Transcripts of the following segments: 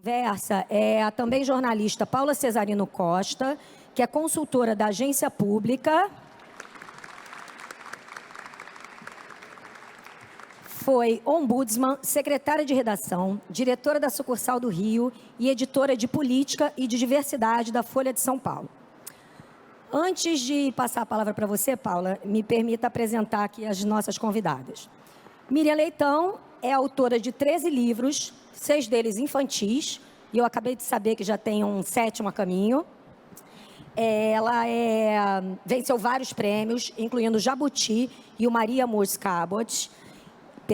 Versa é a também jornalista Paula Cesarino Costa, que é consultora da agência pública. Foi ombudsman, secretária de redação, diretora da sucursal do Rio e editora de política e de diversidade da Folha de São Paulo. Antes de passar a palavra para você, Paula, me permita apresentar aqui as nossas convidadas. Miriam Leitão é autora de 13 livros, 6 deles infantis, e eu acabei de saber que já tem um 7º a caminho. Ela venceu vários prêmios, incluindo o Jabuti e o Maria Moores Cabot,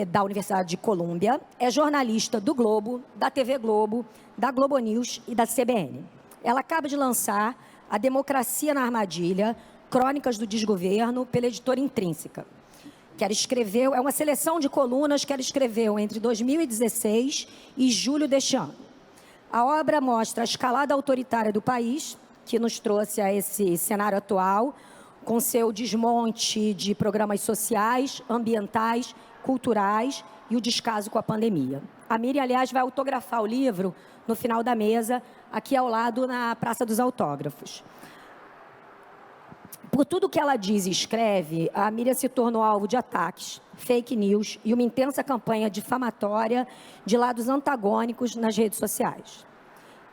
da Universidade de Colômbia. É jornalista do Globo, da TV Globo, da Globo News e da CBN. Ela acaba de lançar A Democracia na Armadilha, Crônicas do Desgoverno, pela editora Intrínseca. Que ela escreveu, é uma seleção de colunas que ela escreveu entre 2016 e julho deste ano. A obra mostra a escalada autoritária do país, que nos trouxe a esse cenário atual, com seu desmonte de programas sociais, ambientais, culturais e o descaso com a pandemia. A Miriam, aliás, vai autografar o livro no final da mesa, aqui ao lado, na Praça dos Autógrafos. Por tudo que ela diz e escreve, a Miriam se tornou alvo de ataques, fake news e uma intensa campanha difamatória de lados antagônicos nas redes sociais.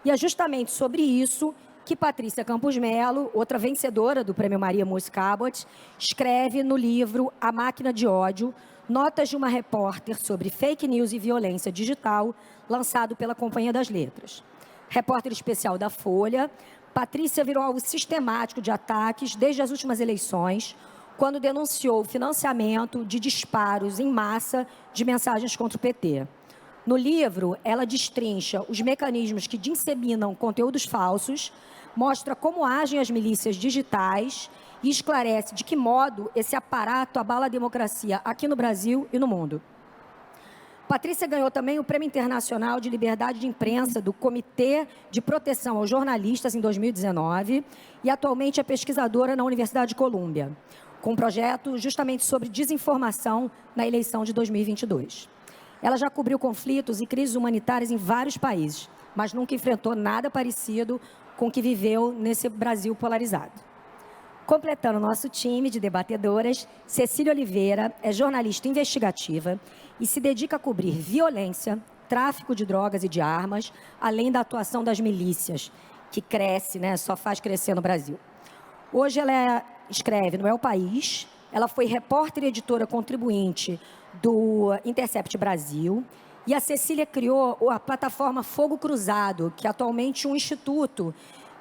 E é justamente sobre isso que Patrícia Campos Melo, outra vencedora do Prêmio Maria Moores Cabot, escreve no livro A Máquina de Ódio, Notas de uma repórter sobre fake news e violência digital, lançado pela Companhia das Letras. Repórter especial da Folha, Patrícia virou alvo sistemático de ataques desde as últimas eleições, quando denunciou o financiamento de disparos em massa de mensagens contra o PT. No livro, ela destrincha os mecanismos que disseminam conteúdos falsos, mostra como agem as milícias digitais e esclarece de que modo esse aparato abala a democracia aqui no Brasil e no mundo. Patrícia ganhou também o Prêmio Internacional de Liberdade de Imprensa do Comitê de Proteção aos Jornalistas em 2019 e atualmente é pesquisadora na Universidade de Colômbia, com um projeto justamente sobre desinformação na eleição de 2022. Ela já cobriu conflitos e crises humanitárias em vários países, mas nunca enfrentou nada parecido com o que viveu nesse Brasil polarizado. Completando o nosso time de debatedoras, Cecília Oliveira é jornalista investigativa e se dedica a cobrir violência, tráfico de drogas e de armas, além da atuação das milícias, que cresce, só faz crescer no Brasil. Hoje ela escreve no El País, ela foi repórter e editora contribuinte do Intercept Brasil, e a Cecília criou a plataforma Fogo Cruzado, que é atualmente um instituto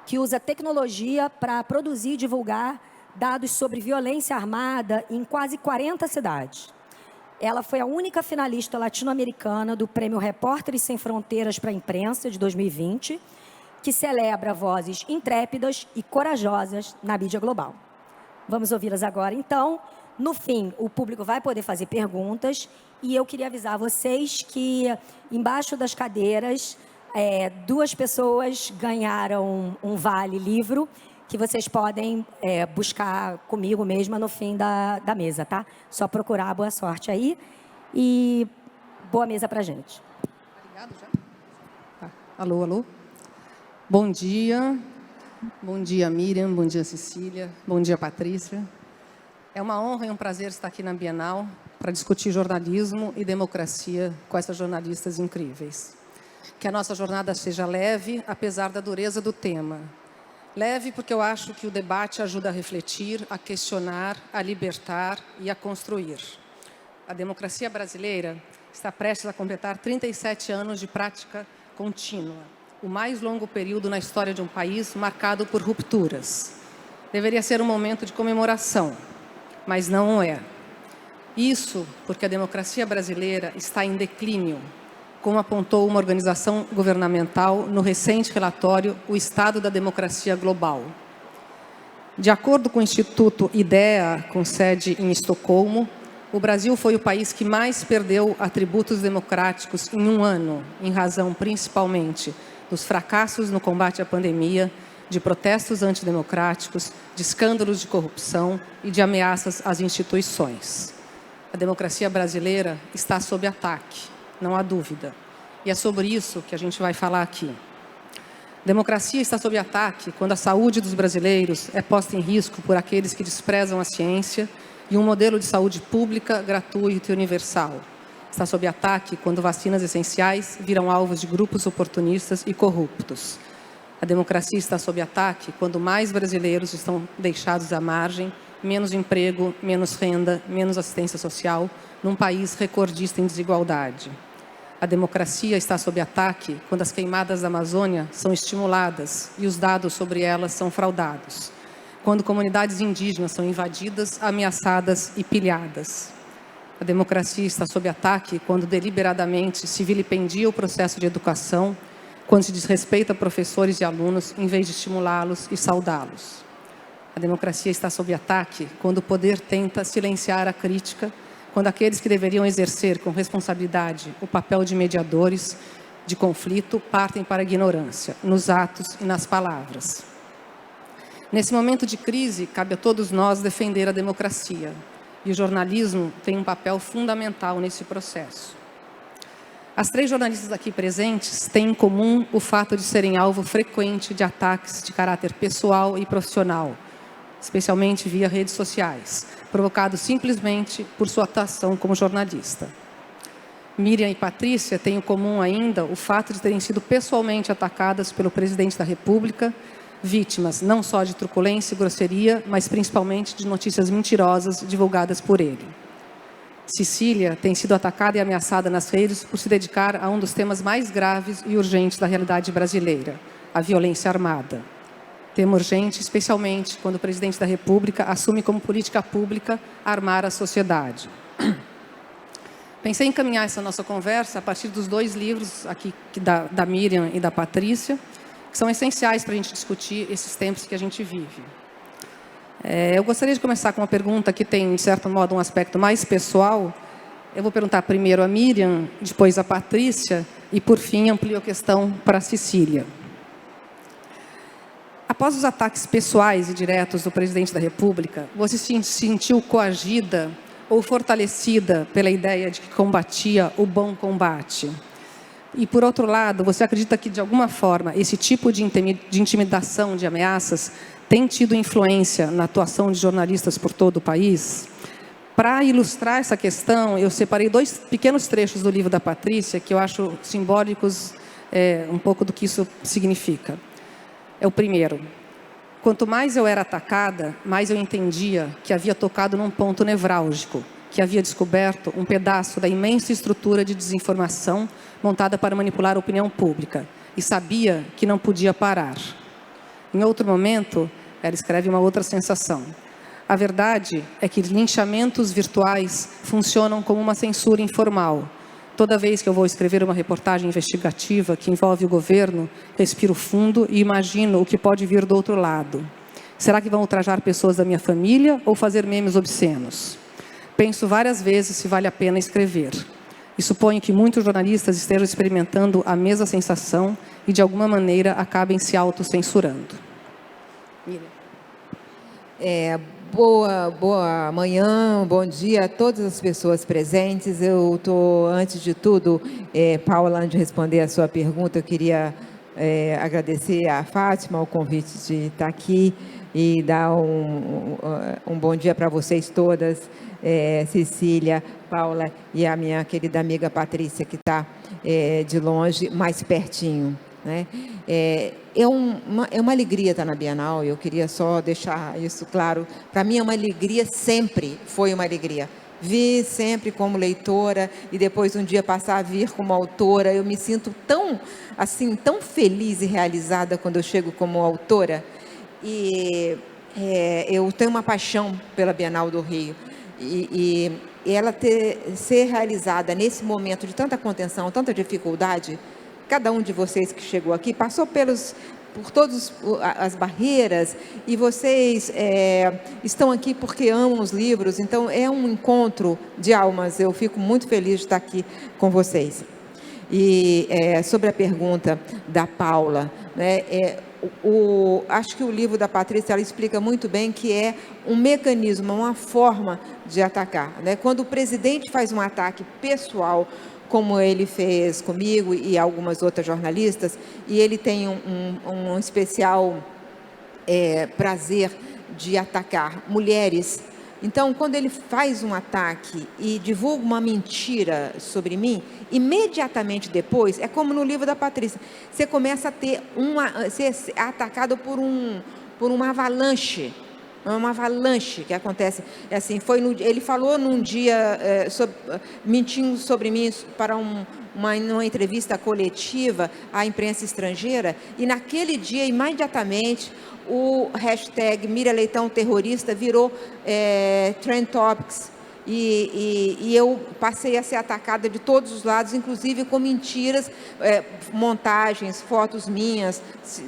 que usa tecnologia para produzir e divulgar dados sobre violência armada em quase 40 cidades. Ela foi a única finalista latino-americana do Prêmio Repórteres Sem Fronteiras para a Imprensa de 2020, que celebra vozes intrépidas e corajosas na mídia global. Vamos ouvi-las agora, então. No fim, o público vai poder fazer perguntas e eu queria avisar vocês que embaixo das cadeiras 2 pessoas ganharam um vale livro que vocês podem buscar comigo mesma no fim da mesa, tá? Só procurar, boa sorte aí e boa mesa pra gente. Obrigado, já. Tá. Alô, alô. Bom dia, Miriam, bom dia, Cecília, bom dia, Patrícia. É uma honra e um prazer estar aqui na Bienal para discutir jornalismo e democracia com essas jornalistas incríveis. Que a nossa jornada seja leve, apesar da dureza do tema. Leve porque eu acho que o debate ajuda a refletir, a questionar, a libertar e a construir. A democracia brasileira está prestes a completar 37 anos de prática contínua, o mais longo período na história de um país marcado por rupturas. Deveria ser um momento de comemoração, mas não é. Isso porque a democracia brasileira está em declínio, como apontou uma organização governamental no recente relatório O Estado da Democracia Global. De acordo com o Instituto IDEA, com sede em Estocolmo, o Brasil foi o país que mais perdeu atributos democráticos em um ano, em razão principalmente dos fracassos no combate à pandemia, de protestos antidemocráticos, de escândalos de corrupção e de ameaças às instituições. A democracia brasileira está sob ataque, não há dúvida. E é sobre isso que a gente vai falar aqui. Democracia está sob ataque quando a saúde dos brasileiros é posta em risco por aqueles que desprezam a ciência e um modelo de saúde pública, gratuito e universal. Está sob ataque quando vacinas essenciais viram alvos de grupos oportunistas e corruptos. A democracia está sob ataque quando mais brasileiros estão deixados à margem, menos emprego, menos renda, menos assistência social, num país recordista em desigualdade. A democracia está sob ataque quando as queimadas da Amazônia são estimuladas e os dados sobre elas são fraudados. Quando comunidades indígenas são invadidas, ameaçadas e pilhadas. A democracia está sob ataque quando deliberadamente se vilipendia o processo de educação, quando se desrespeita professores e alunos em vez de estimulá-los e saudá-los. A democracia está sob ataque quando o poder tenta silenciar a crítica, quando aqueles que deveriam exercer com responsabilidade o papel de mediadores de conflito partem para a ignorância, nos atos e nas palavras. Nesse momento de crise, cabe a todos nós defender a democracia, e o jornalismo tem um papel fundamental nesse processo. As 3 jornalistas aqui presentes têm em comum o fato de serem alvo frequente de ataques de caráter pessoal e profissional, especialmente via redes sociais, provocados simplesmente por sua atuação como jornalista. Miriam e Patrícia têm em comum ainda o fato de terem sido pessoalmente atacadas pelo presidente da República, vítimas não só de truculência e grosseria, mas principalmente de notícias mentirosas divulgadas por ele. Cecília tem sido atacada e ameaçada nas redes por se dedicar a um dos temas mais graves e urgentes da realidade brasileira, a violência armada. Tema urgente, especialmente quando o presidente da República assume como política pública armar a sociedade. Pensei em encaminhar essa nossa conversa a partir dos 2 livros aqui da Miriam e da Patrícia, que são essenciais para a gente discutir esses tempos que a gente vive. Eu gostaria de começar com uma pergunta que tem, de certo modo, um aspecto mais pessoal. Eu vou perguntar primeiro a Miriam, depois a Patrícia, e, por fim, amplio a questão para a Cecília. Após os ataques pessoais e diretos do presidente da República, você se sentiu coagida ou fortalecida pela ideia de que combatia o bom combate? E, por outro lado, você acredita que, de alguma forma, esse tipo de intimidação, de ameaças, tem tido influência na atuação de jornalistas por todo o país? Para ilustrar essa questão, eu separei 2 pequenos trechos do livro da Patrícia, que eu acho simbólicos um pouco do que isso significa. É o primeiro. Quanto mais eu era atacada, mais eu entendia que havia tocado num ponto nevrálgico, que havia descoberto um pedaço da imensa estrutura de desinformação montada para manipular a opinião pública, e sabia que não podia parar. Em outro momento, ela escreve uma outra sensação. A verdade é que linchamentos virtuais funcionam como uma censura informal. Toda vez que eu vou escrever uma reportagem investigativa que envolve o governo, respiro fundo e imagino o que pode vir do outro lado. Será que vão ultrajar pessoas da minha família ou fazer memes obscenos? Penso várias vezes se vale a pena escrever. E suponho que muitos jornalistas estejam experimentando a mesma sensação e, de alguma maneira, acabem se autocensurando. Boa manhã, bom dia a todas as pessoas presentes. Eu estou, antes de tudo, Paula, antes de responder a sua pergunta, eu queria agradecer a Fátima o convite de estar aqui e dar um bom dia para vocês todas, Cecília, Paula e a minha querida amiga Patrícia, que está de longe, mais pertinho. Né? É uma alegria estar na Bienal, eu queria só deixar isso claro. Para mim é uma alegria, sempre foi uma alegria. Vir sempre como leitora e depois um dia passar a vir como autora. Eu me sinto tão feliz e realizada quando eu chego como autora. E eu tenho uma paixão pela Bienal do Rio. E ela ser realizada nesse momento de tanta contenção, tanta dificuldade. Cada um de vocês que chegou aqui passou por todas as barreiras e vocês estão aqui porque amam os livros, então é um encontro de almas. Eu fico muito feliz de estar aqui com vocês. E sobre a pergunta da Paula, né, acho que o livro da Patrícia ela explica muito bem que é um mecanismo, uma forma de atacar. Né? Quando o presidente faz um ataque pessoal como ele fez comigo e algumas outras jornalistas, e ele tem um especial prazer de atacar mulheres. Então, quando ele faz um ataque e divulga uma mentira sobre mim, imediatamente depois, é como no livro da Patrícia, você começa a ter ser atacado por uma avalanche. Uma avalanche que acontece. Assim, ele falou num dia, mentindo sobre mim para uma entrevista coletiva à imprensa estrangeira, e naquele dia, imediatamente, o hashtag Miriam Leitão terrorista virou Trend Topics, e eu passei a ser atacada de todos os lados, inclusive com mentiras, montagens, fotos minhas,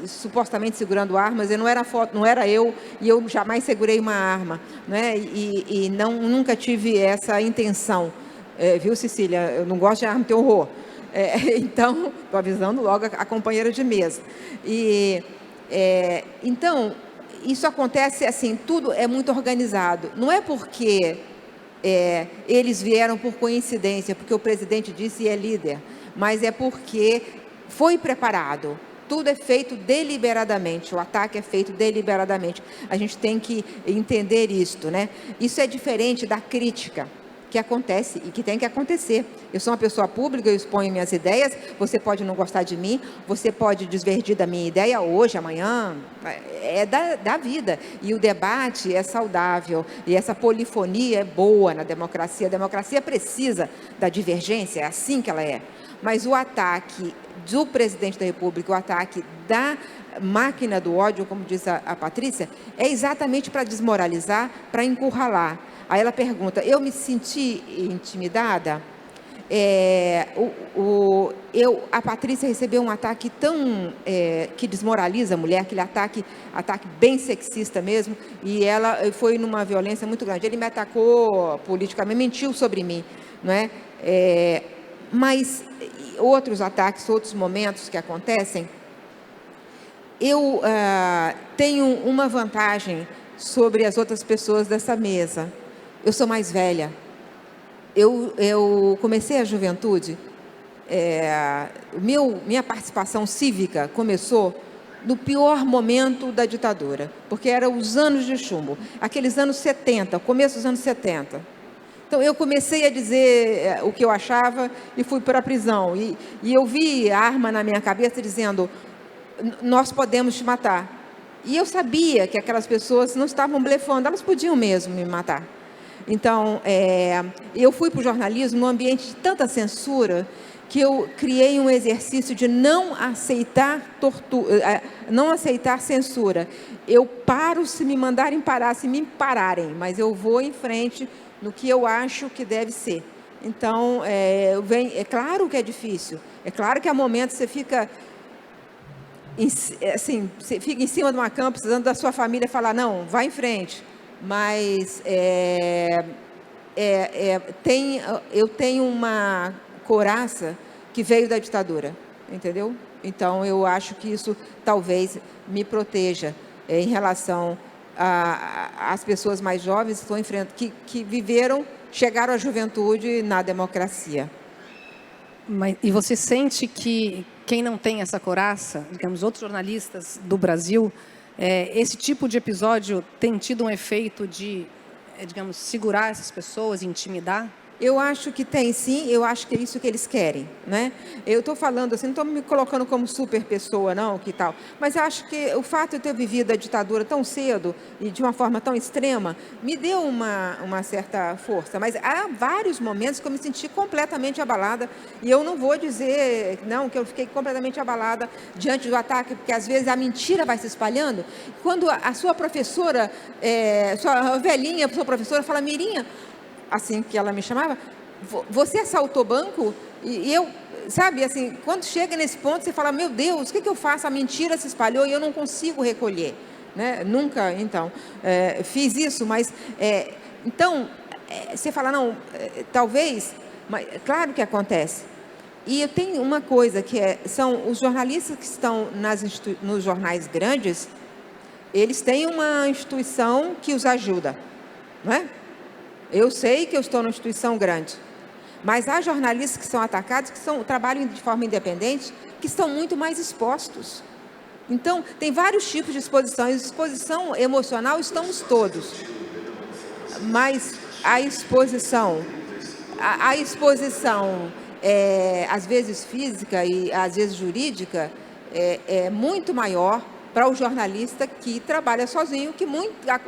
supostamente segurando armas. E não era foto, não era eu, e eu jamais segurei uma arma, né? E nunca tive essa intenção, viu, Cecília? Eu não gosto de arma, tenho horror. Então, estou avisando logo a companheira de mesa. Então, isso acontece assim, tudo é muito organizado. Não é porque eles vieram por coincidência, porque o presidente disse e é líder, mas é porque foi preparado. Tudo é feito deliberadamente, o ataque é feito deliberadamente. A gente tem que entender isto, né? Isso é diferente da crítica que acontece e que tem que acontecer. Eu sou uma pessoa pública, eu exponho minhas ideias, você pode não gostar de mim, você pode desverdir da minha ideia hoje, amanhã, é da vida. E o debate é saudável, e essa polifonia é boa na democracia. A democracia precisa da divergência, é assim que ela é. Mas o ataque do presidente da República, o ataque da máquina do ódio, como diz a Patrícia, é exatamente para desmoralizar, para encurralar. Aí ela pergunta, eu me senti intimidada? A Patrícia recebeu um ataque tão que desmoraliza a mulher, aquele ataque bem sexista mesmo, e ela foi numa violência muito grande. Ele me atacou politicamente, mentiu sobre mim, não é? Mas outros ataques, outros momentos que acontecem, eu tenho uma vantagem sobre as outras pessoas dessa mesa. Eu sou mais velha. Eu comecei a juventude, minha participação cívica começou no pior momento da ditadura, porque eram os anos de chumbo, aqueles anos 70, começo dos anos 70. Então, eu comecei a dizer o que eu achava e fui para a prisão. E eu vi a arma na minha cabeça dizendo, nós podemos te matar. E eu sabia que aquelas pessoas não estavam blefando, elas podiam mesmo me matar. Então, eu fui para o jornalismo num ambiente de tanta censura que eu criei um exercício de não aceitar não aceitar censura. Eu paro se me mandarem parar, se me pararem, mas eu vou em frente no que eu acho que deve ser. Então, é claro que é difícil, é claro que há momentos você fica assim, você fica em cima de uma cama precisando da sua família falar, não, vai em frente. Mas eu tenho uma couraça que veio da ditadura, entendeu? Então, eu acho que isso talvez me proteja em relação às pessoas mais jovens que estão enfrentando, que chegaram à juventude na democracia. E você sente que quem não tem essa couraça, digamos, outros jornalistas do Brasil, esse tipo de episódio tem tido um efeito de, digamos, segurar essas pessoas, intimidar? Eu acho que tem, sim. Eu acho que é isso que eles querem, né? Eu estou falando assim, não estou me colocando como super pessoa, não, que tal. Mas eu acho que o fato de eu ter vivido a ditadura tão cedo e de uma forma tão extrema, me deu uma certa força. Mas há vários momentos que eu me senti completamente abalada. E eu não vou dizer, não, que eu fiquei completamente abalada diante do ataque, porque às vezes a mentira vai se espalhando. Quando a sua professora, sua velhinha, sua professora fala, Mirinha, assim que ela me chamava, você assaltou banco? E eu, sabe, assim, quando chega nesse ponto, você fala, meu Deus, o que eu faço? A mentira se espalhou e eu não consigo recolher, né? Nunca, então, fiz isso, mas, então, você fala, não, talvez, mas claro que acontece. E eu tenho uma coisa que são os jornalistas que estão nos jornais grandes, eles têm uma instituição que os ajuda, não é? Eu sei que eu estou numa instituição grande, Mas há jornalistas que são atacados, que trabalham de forma independente, que estão muito mais expostos. Então, tem vários tipos de exposição. Exposição emocional estamos todos. Mas a exposição às vezes física e às vezes jurídica, é muito maior para o jornalista que trabalha sozinho,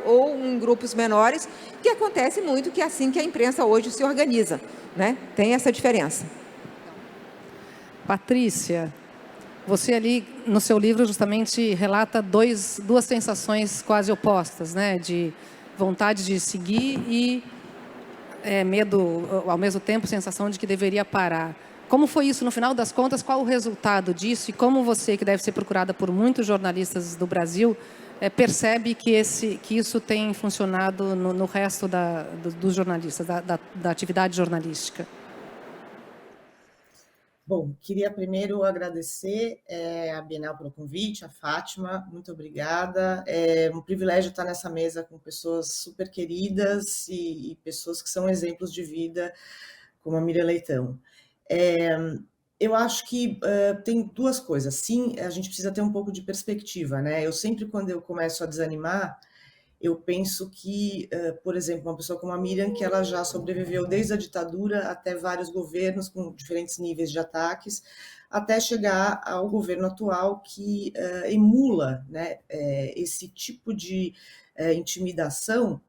ou em grupos menores, que acontece muito, que é assim que a imprensa hoje se organiza, né? Tem essa diferença. Patrícia, você ali no seu livro justamente relata duas sensações quase opostas, né? De vontade de seguir e medo, ao mesmo tempo, sensação de que deveria parar. Como foi isso, no final das contas, qual o resultado disso? E como você, que deve ser procurada por muitos jornalistas do Brasil, percebe que isso tem funcionado no resto dos jornalistas, da atividade jornalística? Bom, queria primeiro agradecer a Bienal pelo convite, a Fátima, muito obrigada. É um privilégio estar nessa mesa com pessoas super queridas e pessoas que são exemplos de vida, como a Miriam Leitão. Eu acho que tem duas coisas. Sim, a gente precisa ter um pouco de perspectiva, né? Eu sempre, quando eu começo a desanimar, eu penso que, por exemplo, uma pessoa como a Miriam, que ela já sobreviveu desde a ditadura até vários governos com diferentes níveis de ataques, até chegar ao governo atual que emula, né, esse tipo de intimidação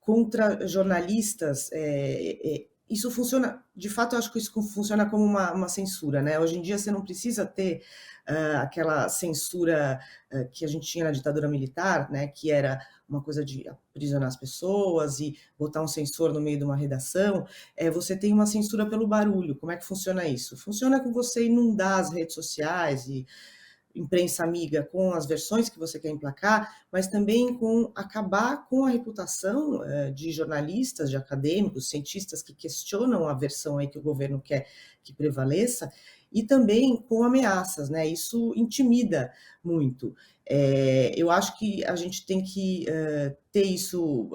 contra jornalistas. Isso funciona, de fato, eu acho que isso funciona como uma censura, né? Hoje em dia você não precisa ter aquela censura que a gente tinha na ditadura militar, né? Que era uma coisa de aprisionar as pessoas e botar um censor no meio de uma redação. Você tem uma censura pelo barulho. Como é que funciona isso? Funciona com você inundar as redes sociais e imprensa amiga com as versões que você quer emplacar, mas também com acabar com a reputação de jornalistas, de acadêmicos, cientistas que questionam a versão aí que o governo quer que prevaleça, e também com ameaças, né? Isso intimida muito. Eu acho que a gente tem que ter isso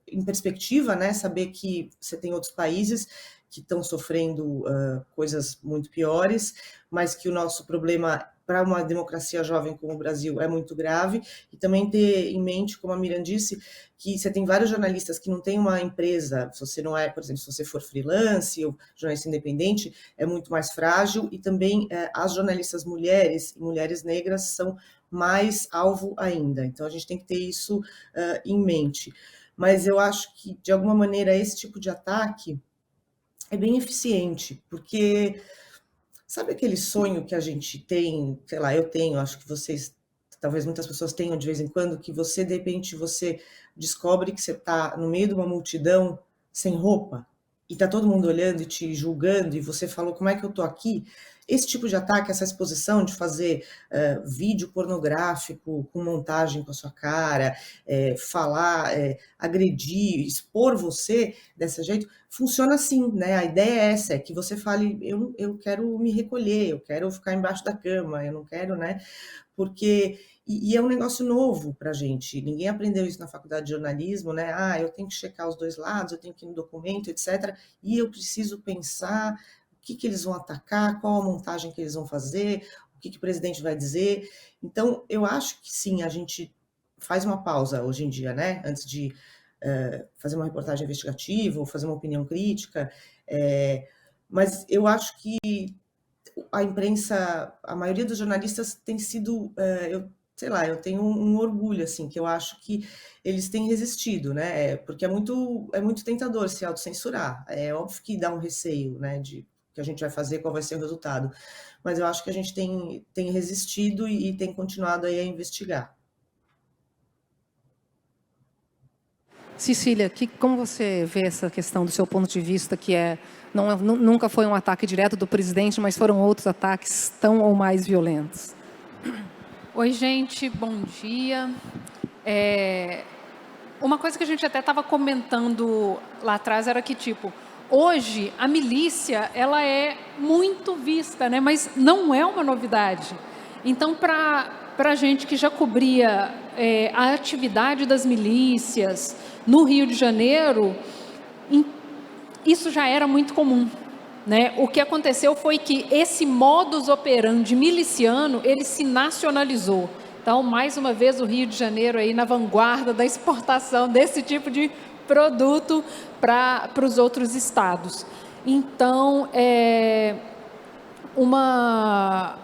em perspectiva, né? Saber que você tem outros países que estão sofrendo coisas muito piores, mas que o nosso problema para uma democracia jovem como o Brasil é muito grave, e também ter em mente, como a Miriam disse, que você tem vários jornalistas que não têm uma empresa, se você não é, por exemplo, se você for freelance ou jornalista independente, é muito mais frágil, e também as jornalistas mulheres e mulheres negras são mais alvo ainda, então a gente tem que ter isso em mente. Mas eu acho que, de alguma maneira, esse tipo de ataque é bem eficiente, porque sabe aquele sonho que a gente tem, sei lá, eu tenho, acho que vocês, talvez muitas pessoas tenham de vez em quando, que você, de repente, você descobre que você está no meio de uma multidão sem roupa, e está todo mundo olhando e te julgando, e você falou, como é que eu estou aqui? Esse tipo de ataque, essa exposição de fazer vídeo pornográfico com montagem com a sua cara, falar, agredir, expor você desse jeito, funciona assim, né? A ideia é essa, é que você fale, eu quero me recolher, eu quero ficar embaixo da cama, eu não quero, né? Porque... E é um negócio novo para a gente, ninguém aprendeu isso na faculdade de jornalismo, né? Eu tenho que checar os dois lados, eu tenho que ir no documento, etc. E eu preciso pensar o que eles vão atacar, qual a montagem que eles vão fazer, o que o presidente vai dizer. Então, eu acho que sim, a gente faz uma pausa hoje em dia, né? Antes de fazer uma reportagem investigativa ou fazer uma opinião crítica. Mas eu acho que a imprensa, a maioria dos jornalistas tem sido... sei lá, eu tenho um orgulho, assim, que eu acho que eles têm resistido, né? Porque é muito tentador se autocensurar. É óbvio que dá um receio, né, de que a gente vai fazer, qual vai ser o resultado. Mas eu acho que a gente tem resistido e tem continuado aí a investigar. Cecília, como você vê essa questão do seu ponto de vista, que nunca foi um ataque direto do presidente, mas foram outros ataques tão ou mais violentos? Oi, gente, bom dia. Uma coisa que a gente até estava comentando lá atrás era que, tipo, hoje a milícia ela é muito vista, né? Mas não é uma novidade. Então, para a gente que já cobria a atividade das milícias no Rio de Janeiro, isso já era muito comum, né? O que aconteceu foi que esse modus operandi miliciano, ele se nacionalizou. Então, mais uma vez, o Rio de Janeiro aí na vanguarda da exportação desse tipo de produto para os outros estados. Então, uma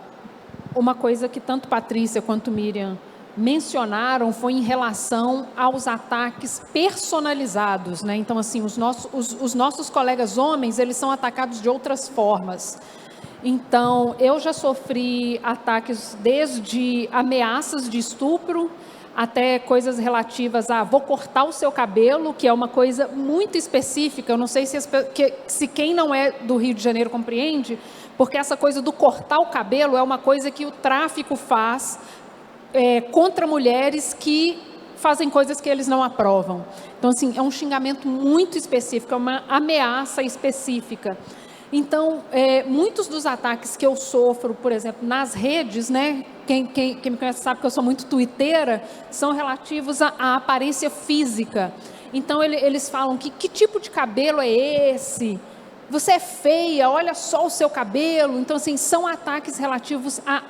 coisa que tanto Patrícia quanto Miriam mencionaram foi em relação aos ataques personalizados, né? Então, assim, os nossos colegas homens, eles são atacados de outras formas. Então, eu já sofri ataques desde ameaças de estupro até coisas relativas a vou cortar o seu cabelo, que é uma coisa muito específica. Eu não sei se quem não é do Rio de Janeiro compreende, porque essa coisa do cortar o cabelo é uma coisa que o tráfico faz contra mulheres que fazem coisas que eles não aprovam. Então, assim, é um xingamento muito específico, é uma ameaça específica. Então, muitos dos ataques que eu sofro, por exemplo, nas redes, né? Quem me conhece sabe que eu sou muito twitteira, são relativos à aparência física. Então, eles falam que tipo de cabelo é esse? Você é feia, olha só o seu cabelo. Então, assim, são ataques relativos a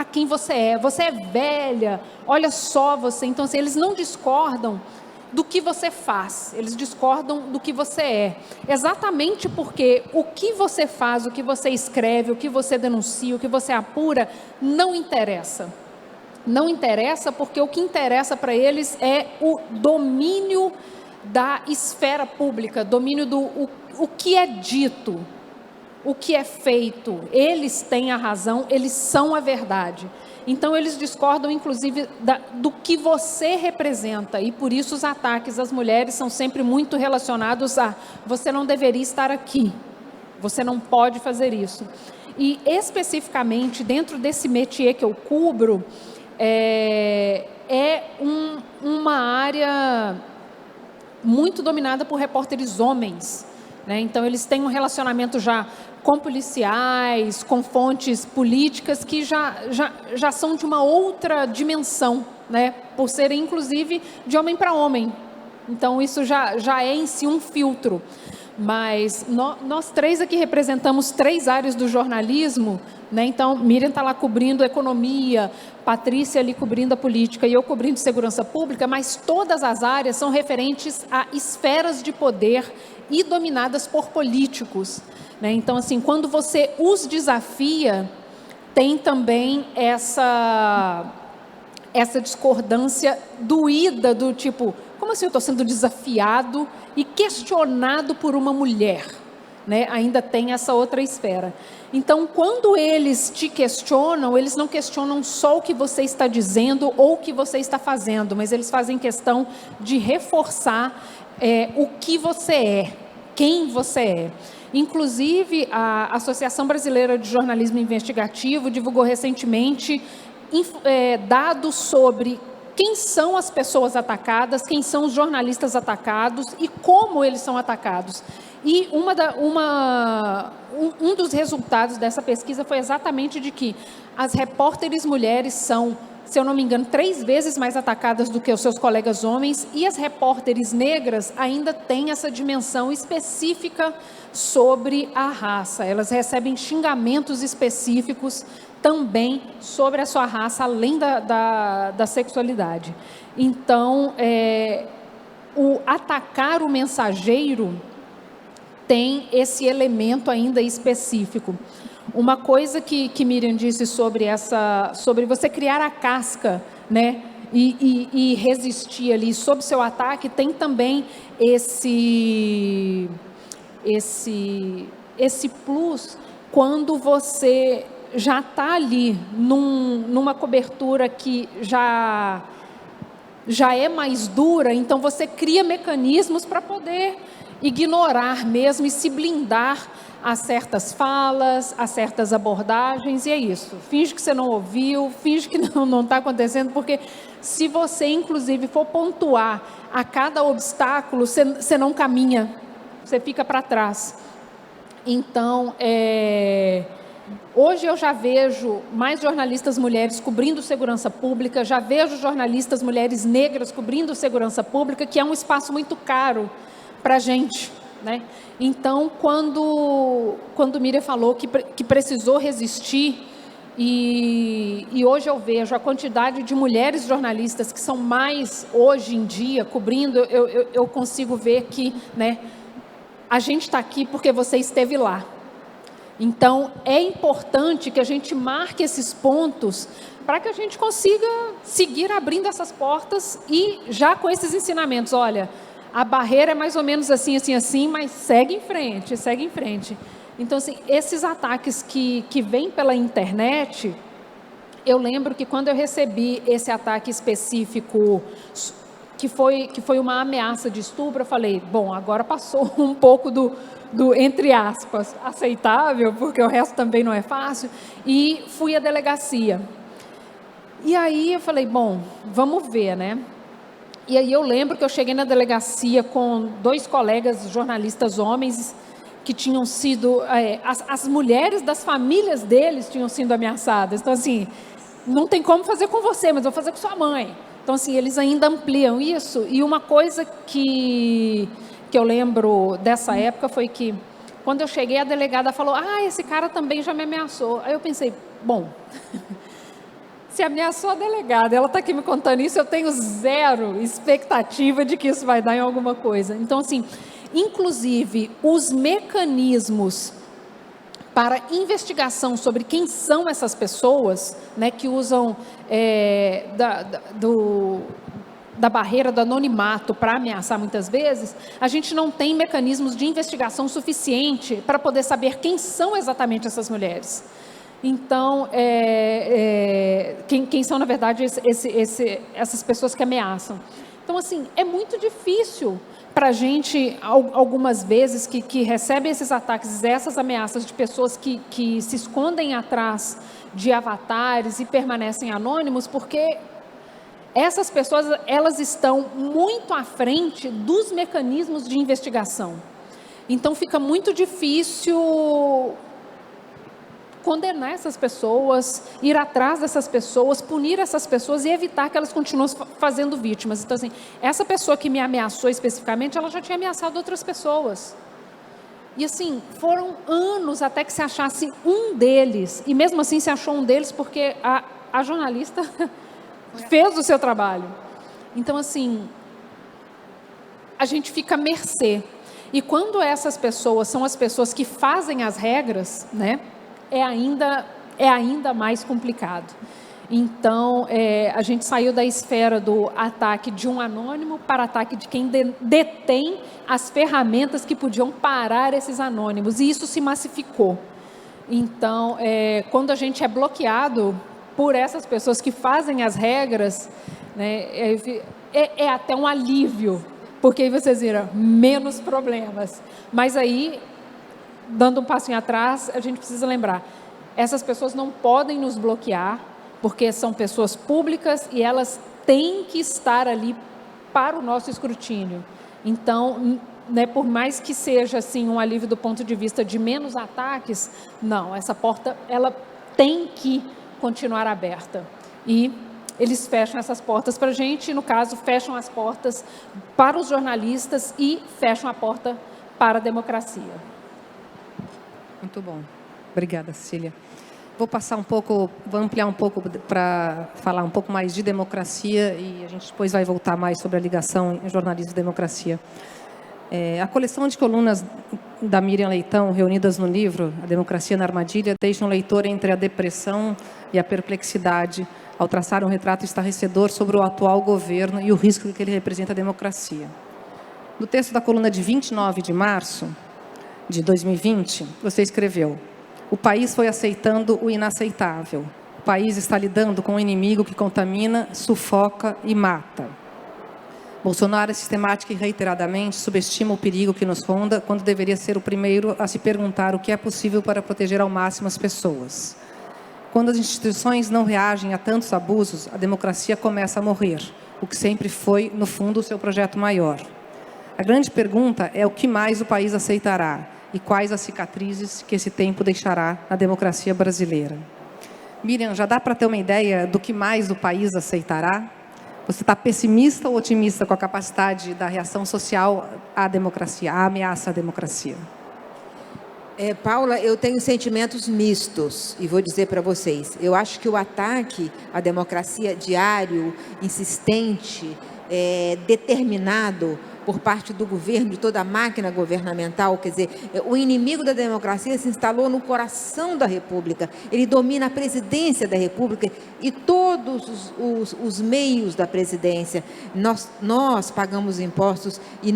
quem você é. Você é velha, olha só você. Então, assim, eles não discordam do que você faz, eles discordam do que você é. Exatamente porque o que você faz, o que você escreve, o que você denuncia, o que você apura, não interessa. Não interessa porque o que interessa para eles é o domínio da esfera pública, domínio do o que é dito, o que é feito. Eles têm a razão, eles são a verdade. Então, eles discordam, inclusive, do que você representa. E, por isso, os ataques às mulheres são sempre muito relacionados a você não deveria estar aqui. Você não pode fazer isso. E, especificamente, dentro desse métier que eu cubro, uma área muito dominada por repórteres homens, né? Então, eles têm um relacionamento já com policiais, com fontes políticas que já são de uma outra dimensão, né? Por serem, inclusive, de homem para homem. Então, isso já é em si um filtro. Mas nós três aqui representamos 3 áreas do jornalismo, né? Então, Miriam está lá cobrindo economia, Patrícia ali cobrindo a política e eu cobrindo segurança pública, mas todas as áreas são referentes a esferas de poder e dominadas por políticos, né? Então, assim, quando você os desafia, tem também essa discordância doída do tipo, como assim eu estou sendo desafiado e questionado por uma mulher, né? Ainda tem essa outra esfera. Então, quando eles te questionam, eles não questionam só o que você está dizendo ou o que você está fazendo, mas eles fazem questão de reforçar o que você é, quem você é. Inclusive, a Associação Brasileira de Jornalismo Investigativo divulgou recentemente dados sobre quem são as pessoas atacadas, quem são os jornalistas atacados e como eles são atacados. E um dos resultados dessa pesquisa foi exatamente de que as repórteres mulheres são, se eu não me engano, 3 vezes mais atacadas do que os seus colegas homens, e as repórteres negras ainda têm essa dimensão específica sobre a raça. Elas recebem xingamentos específicos também sobre a sua raça, além da sexualidade. Então, o atacar o mensageiro tem esse elemento ainda específico. Uma coisa que Miriam disse sobre você criar a casca, né, e resistir ali sob seu ataque, tem também esse plus quando você já está ali numa cobertura que já é mais dura, então você cria mecanismos para poder ignorar mesmo e se blindar a certas falas, a certas abordagens, e é isso. Finge que você não ouviu, finge que não está acontecendo, porque se você, inclusive, for pontuar a cada obstáculo, você não caminha, você fica para trás. Então, hoje eu já vejo mais jornalistas mulheres cobrindo segurança pública, já vejo jornalistas mulheres negras cobrindo segurança pública, que é um espaço muito caro para a gente, né? Então, quando Miriam falou que precisou resistir, e hoje eu vejo a quantidade de mulheres jornalistas que são mais, hoje em dia, cobrindo, eu consigo ver que, né, a gente está aqui porque você esteve lá. Então, é importante que a gente marque esses pontos para que a gente consiga seguir abrindo essas portas e já com esses ensinamentos. Olha, a barreira é mais ou menos assim, assim, assim, mas segue em frente, segue em frente. Então, assim, esses ataques que vêm pela internet, eu lembro que quando eu recebi esse ataque específico, que foi uma ameaça de estupro, eu falei, bom, agora passou um pouco do entre aspas, aceitável, porque o resto também não é fácil, e fui à delegacia. E aí eu falei, bom, vamos ver, né? E aí eu lembro que eu cheguei na delegacia com 2 colegas jornalistas homens que tinham sido, as mulheres das famílias deles tinham sido ameaçadas. Então, assim, não tem como fazer com você, mas vou fazer com sua mãe. Então, assim, eles ainda ampliam isso. E uma coisa que eu lembro dessa época foi que, quando eu cheguei, a delegada falou, esse cara também já me ameaçou. Aí eu pensei, bom, se ameaçou a delegada, ela está aqui me contando isso, eu tenho zero expectativa de que isso vai dar em alguma coisa. Então, assim, inclusive, os mecanismos para investigação sobre quem são essas pessoas, né, que usam da barreira do anonimato para ameaçar muitas vezes, a gente não tem mecanismos de investigação suficiente para poder saber quem são exatamente essas mulheres. Então, quem são, na verdade, essas pessoas que ameaçam. Então, assim, é muito difícil para a gente, algumas vezes, que recebem esses ataques, essas ameaças de pessoas que se escondem atrás de avatares e permanecem anônimos, porque essas pessoas, elas estão muito à frente dos mecanismos de investigação. Então, fica muito difícil condenar essas pessoas, ir atrás dessas pessoas, punir essas pessoas e evitar que elas continuem fazendo vítimas. Então, assim, essa pessoa que me ameaçou especificamente, ela já tinha ameaçado outras pessoas. E, assim, foram anos até que se achasse um deles. E, mesmo assim, se achou um deles porque a jornalista fez o seu trabalho. Então, assim, a gente fica à mercê. E quando essas pessoas são as pessoas que fazem as regras, né, é ainda mais complicado. Então, a gente saiu da esfera do ataque de um anônimo para ataque de quem detém as ferramentas que podiam parar esses anônimos, e isso se massificou. Então, quando a gente é bloqueado por essas pessoas que fazem as regras, né, é até um alívio, porque aí vocês viram, menos problemas. Mas aí, dando um passinho atrás, a gente precisa lembrar, essas pessoas não podem nos bloquear, porque são pessoas públicas e elas têm que estar ali para o nosso escrutínio. Então, né, por mais que seja assim, um alívio do ponto de vista de menos ataques, não, essa porta ela tem que continuar aberta. E eles fecham essas portas para a gente, no caso, fecham as portas para os jornalistas e fecham a porta para a democracia. Muito bom. Obrigada, Cecília. Vou ampliar um pouco para falar um pouco mais de democracia e a gente depois vai voltar mais sobre a ligação em jornalismo e democracia. A coleção de colunas da Miriam Leitão, reunidas no livro A Democracia na Armadilha, deixa um leitor entre a depressão e a perplexidade ao traçar um retrato estarrecedor sobre o atual governo e o risco que ele representa à democracia. No texto da coluna de 29 de março de 2020, você escreveu: o país foi aceitando o inaceitável. O país está lidando com um inimigo que contamina, sufoca e mata. Bolsonaro sistemática e reiteradamente subestima o perigo que nos ronda, quando deveria ser o primeiro a se perguntar o que é possível para proteger ao máximo as pessoas. Quando as instituições não reagem a tantos abusos, a democracia começa a morrer, o que sempre foi, no fundo, o seu projeto maior. A grande pergunta é o que mais o país aceitará e quais as cicatrizes que esse tempo deixará na democracia brasileira. Miriam, já dá para ter uma ideia do que mais o país aceitará? Você está pessimista ou otimista com a capacidade da reação social à democracia, à ameaça à democracia? Paula, eu tenho sentimentos mistos e vou dizer para vocês. Eu acho que o ataque à democracia diário, insistente, determinado por parte do governo, de toda a máquina governamental, quer dizer, o inimigo da democracia se instalou no coração da República. Ele domina a presidência da República e todos os meios da presidência. Nós pagamos impostos e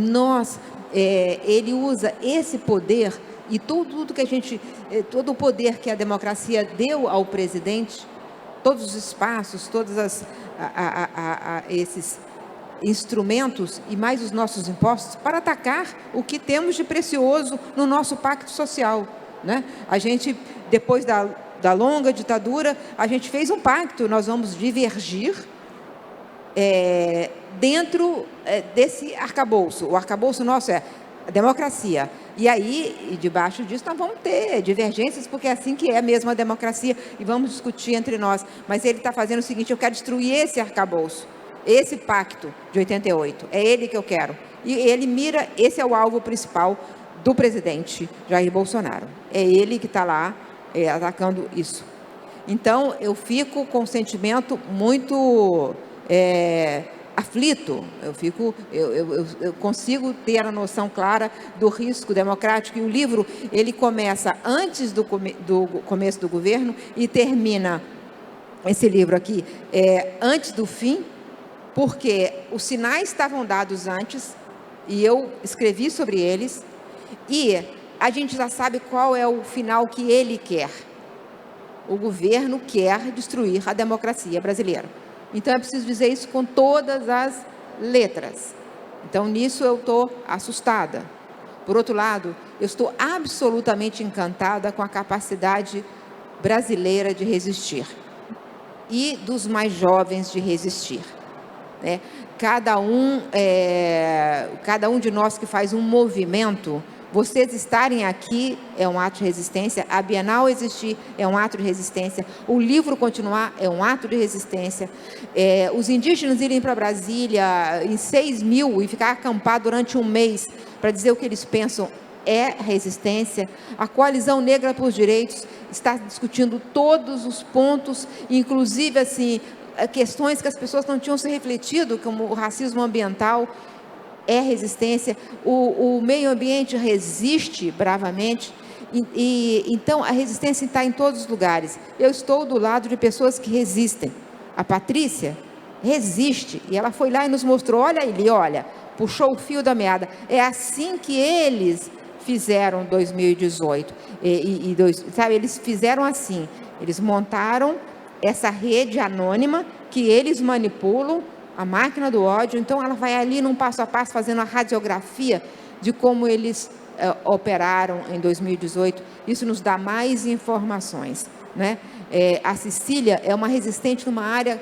ele usa esse poder e tudo que todo o poder que a democracia deu ao presidente, todos os espaços, todos esses instrumentos e mais os nossos impostos para atacar o que temos de precioso no nosso pacto social, né? A gente, depois da longa ditadura, a gente fez um pacto, nós vamos divergir dentro desse arcabouço. O arcabouço nosso é a democracia. E aí, debaixo disso, nós vamos ter divergências, porque é assim que é mesmo a democracia, e vamos discutir entre nós. Mas ele está fazendo o seguinte: eu quero destruir esse arcabouço, esse pacto de 88, é ele que eu quero. E ele mira, esse é o alvo principal do presidente Jair Bolsonaro. É ele que está lá atacando isso. Então, eu fico com um sentimento muito aflito. Eu consigo ter a noção clara do risco democrático. E o livro, ele começa antes do começo do governo e termina, esse livro aqui, antes do fim, porque os sinais estavam dados antes e eu escrevi sobre eles, e a gente já sabe qual é o final que ele quer. O governo quer destruir a democracia brasileira. Então, é preciso dizer isso com todas as letras. Então, nisso eu estou assustada. Por outro lado, eu estou absolutamente encantada com a capacidade brasileira de resistir e dos mais jovens de resistir. Cada um de nós que faz um movimento, vocês estarem aqui é um ato de resistência, a Bienal existir é um ato de resistência, o livro continuar é um ato de resistência, os indígenas irem para Brasília em 6 mil e ficar acampado durante um mês para dizer o que eles pensam é resistência. A Coalizão Negra pelos Direitos está discutindo todos os pontos, inclusive assim, questões que as pessoas não tinham se refletido, como o racismo ambiental, é resistência. O meio ambiente resiste bravamente, então a resistência está em todos os lugares. Eu estou do lado de pessoas que resistem. A Patrícia resiste, e ela foi lá e nos mostrou, olha ele, olha, puxou o fio da meada. É assim que eles fizeram 2018, sabe, eles fizeram assim, eles montaram essa rede anônima que eles manipulam, a máquina do ódio. Então ela vai ali num passo a passo fazendo a radiografia de como eles operaram em 2018. Isso nos dá mais informações, né? A Cecília é uma resistente numa área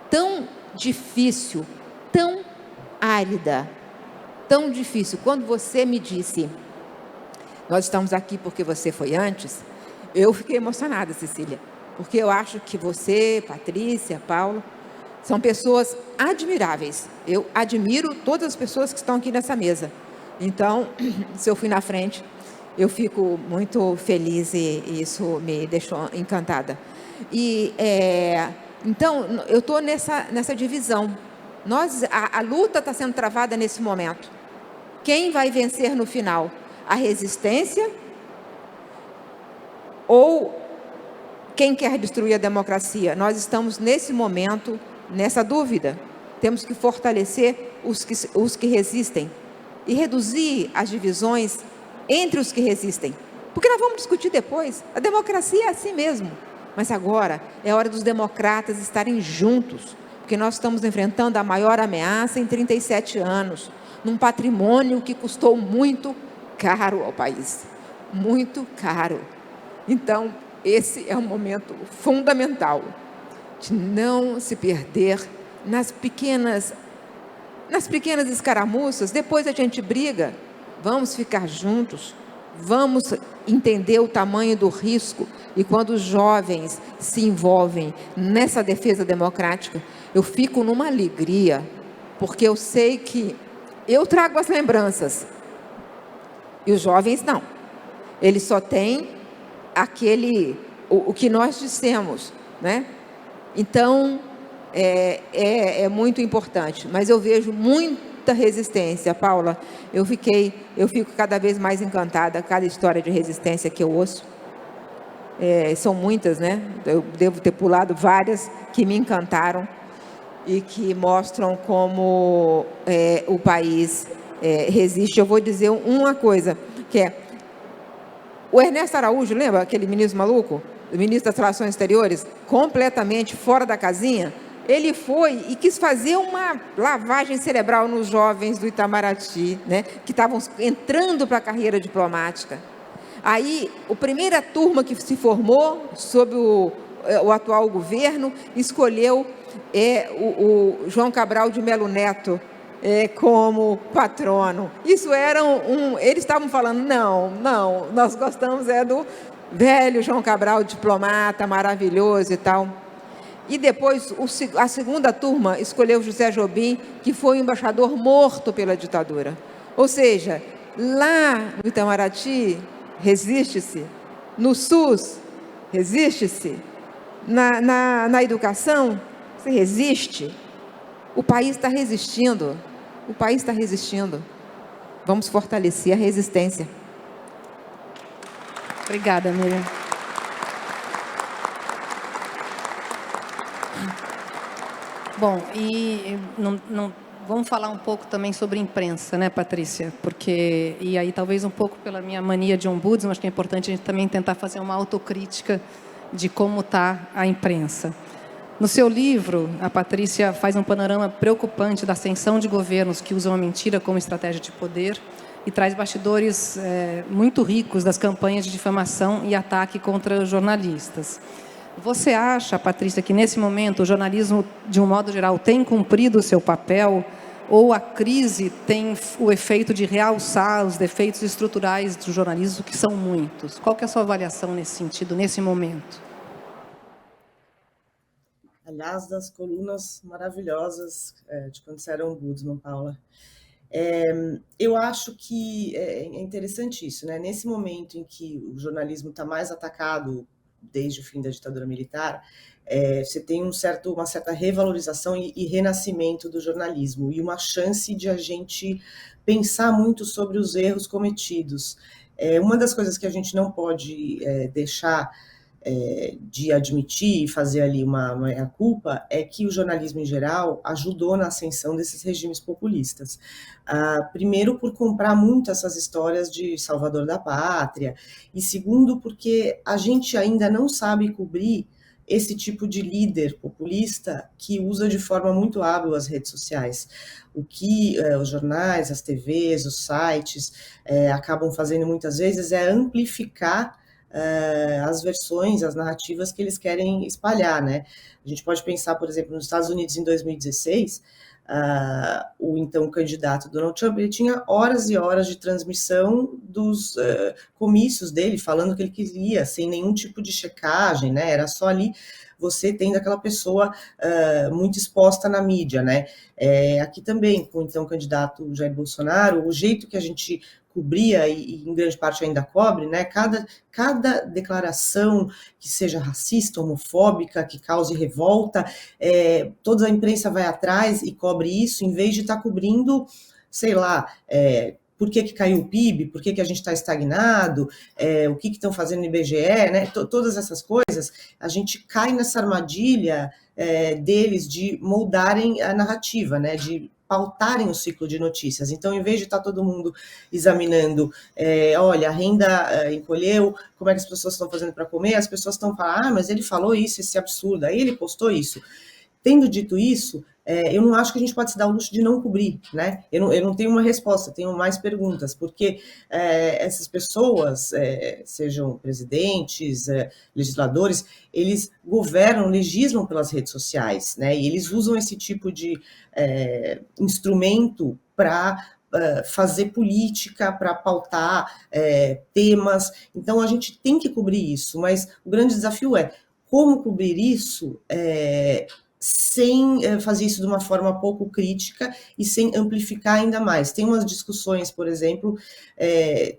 tão difícil, tão árida, tão difícil. Quando você me disse, nós estamos aqui porque você foi antes, eu fiquei emocionada, Cecília, porque eu acho que você, Patrícia, Paulo, são pessoas admiráveis. Eu admiro todas as pessoas que estão aqui nessa mesa. Então, se eu fui na frente, eu fico muito feliz e isso me deixou encantada. Então, eu estou nessa divisão. A luta está sendo travada nesse momento. Quem vai vencer no final? A resistência ou quem quer destruir a democracia? Nós estamos nesse momento, nessa dúvida. Temos que fortalecer os que resistem e reduzir as divisões entre os que resistem. Porque nós vamos discutir depois. A democracia é assim mesmo. Mas agora é hora dos democratas estarem juntos, porque nós estamos enfrentando a maior ameaça em 37 anos, num patrimônio que custou muito caro ao país. Muito caro. Então, esse é um momento fundamental de não se perder nas pequenas escaramuças. Depois a gente briga, vamos ficar juntos, Vamos entender o tamanho do risco, e quando os jovens se envolvem nessa defesa democrática, eu fico numa alegria, porque eu sei que eu trago as lembranças, e os jovens não. Eles só têm o que nós dissemos, né? Então, é muito importante, mas eu vejo muita resistência, Paula. Eu fico cada vez mais encantada a cada história de resistência que eu ouço. São muitas, né? Eu devo ter pulado várias que me encantaram e que mostram como o país resiste. Eu vou dizer uma coisa, que é o Ernesto Araújo, lembra aquele ministro maluco? O ministro das Relações Exteriores, completamente fora da casinha. Ele foi e quis fazer uma lavagem cerebral nos jovens do Itamaraty, né, que estavam entrando para a carreira diplomática. Aí, a primeira turma que se formou sob o atual governo escolheu o João Cabral de Melo Neto como patrono. Isso era eles estavam falando, não, nós gostamos do velho João Cabral, diplomata, maravilhoso e tal. E depois, a segunda turma escolheu José Jobim, que foi um embaixador morto pela ditadura. Ou seja, lá no Itamaraty, resiste-se. No SUS, resiste-se. Na educação, se resiste. O país está resistindo. O país está resistindo. Vamos fortalecer a resistência. Obrigada, Miriam. Bom, e vamos falar um pouco também sobre imprensa, né, Patrícia? Porque, e aí talvez um pouco pela minha mania de ombudsman, acho que é importante a gente também tentar fazer uma autocrítica de como está a imprensa. No seu livro, a Patrícia faz um panorama preocupante da ascensão de governos que usam a mentira como estratégia de poder e traz bastidores muito ricos das campanhas de difamação e ataque contra jornalistas. Você acha, Patrícia, que nesse momento o jornalismo, de um modo geral, tem cumprido o seu papel, ou a crise tem o efeito de realçar os defeitos estruturais do jornalismo, que são muitos? Qual que é a sua avaliação nesse sentido, nesse momento? Aliás, das colunas maravilhosas de quando você era ombudsman, Paula. Eu acho que é interessante isso, né? Nesse momento em que o jornalismo está mais atacado desde o fim da ditadura militar, você tem uma certa revalorização e renascimento do jornalismo e uma chance de a gente pensar muito sobre os erros cometidos. Uma das coisas que a gente não pode deixar de admitir e fazer ali uma meia-culpa é que o jornalismo em geral ajudou na ascensão desses regimes populistas. Primeiro, por comprar muito essas histórias de salvador da pátria, e segundo, porque a gente ainda não sabe cobrir esse tipo de líder populista que usa de forma muito hábil as redes sociais. O que os jornais, as TVs, os sites acabam fazendo muitas vezes é amplificar as versões, as narrativas que eles querem espalhar, né? A gente pode pensar, por exemplo, nos Estados Unidos em 2016, o então candidato Donald Trump, ele tinha horas e horas de transmissão dos comícios dele, falando o que ele queria, sem nenhum tipo de checagem, né? Era só ali você tendo aquela pessoa muito exposta na mídia, né? Aqui também, com o então candidato Jair Bolsonaro, o jeito que a gente cobria e em grande parte ainda cobre, né? Cada declaração que seja racista, homofóbica, que cause revolta, toda a imprensa vai atrás e cobre isso, em vez de estar cobrindo, sei lá, por que caiu o PIB, por que a gente está estagnado, o que estão fazendo no IBGE, né? Todas essas coisas, a gente cai nessa armadilha deles de moldarem a narrativa, né? De pautarem o ciclo de notícias. Então, em vez de estar todo mundo examinando, olha, a renda encolheu, como é que as pessoas estão fazendo para comer, as pessoas estão falando, mas ele falou isso, esse absurdo, aí ele postou isso. Tendo dito isso, eu não acho que a gente pode se dar o luxo de não cobrir, né? Eu não tenho uma resposta, tenho mais perguntas, porque essas pessoas, sejam presidentes, legisladores, eles governam, legislam pelas redes sociais, né? E eles usam esse tipo de instrumento para fazer política, para pautar temas. Então, a gente tem que cobrir isso, mas o grande desafio é como cobrir isso sem fazer isso de uma forma pouco crítica e sem amplificar ainda mais. Tem umas discussões, por exemplo,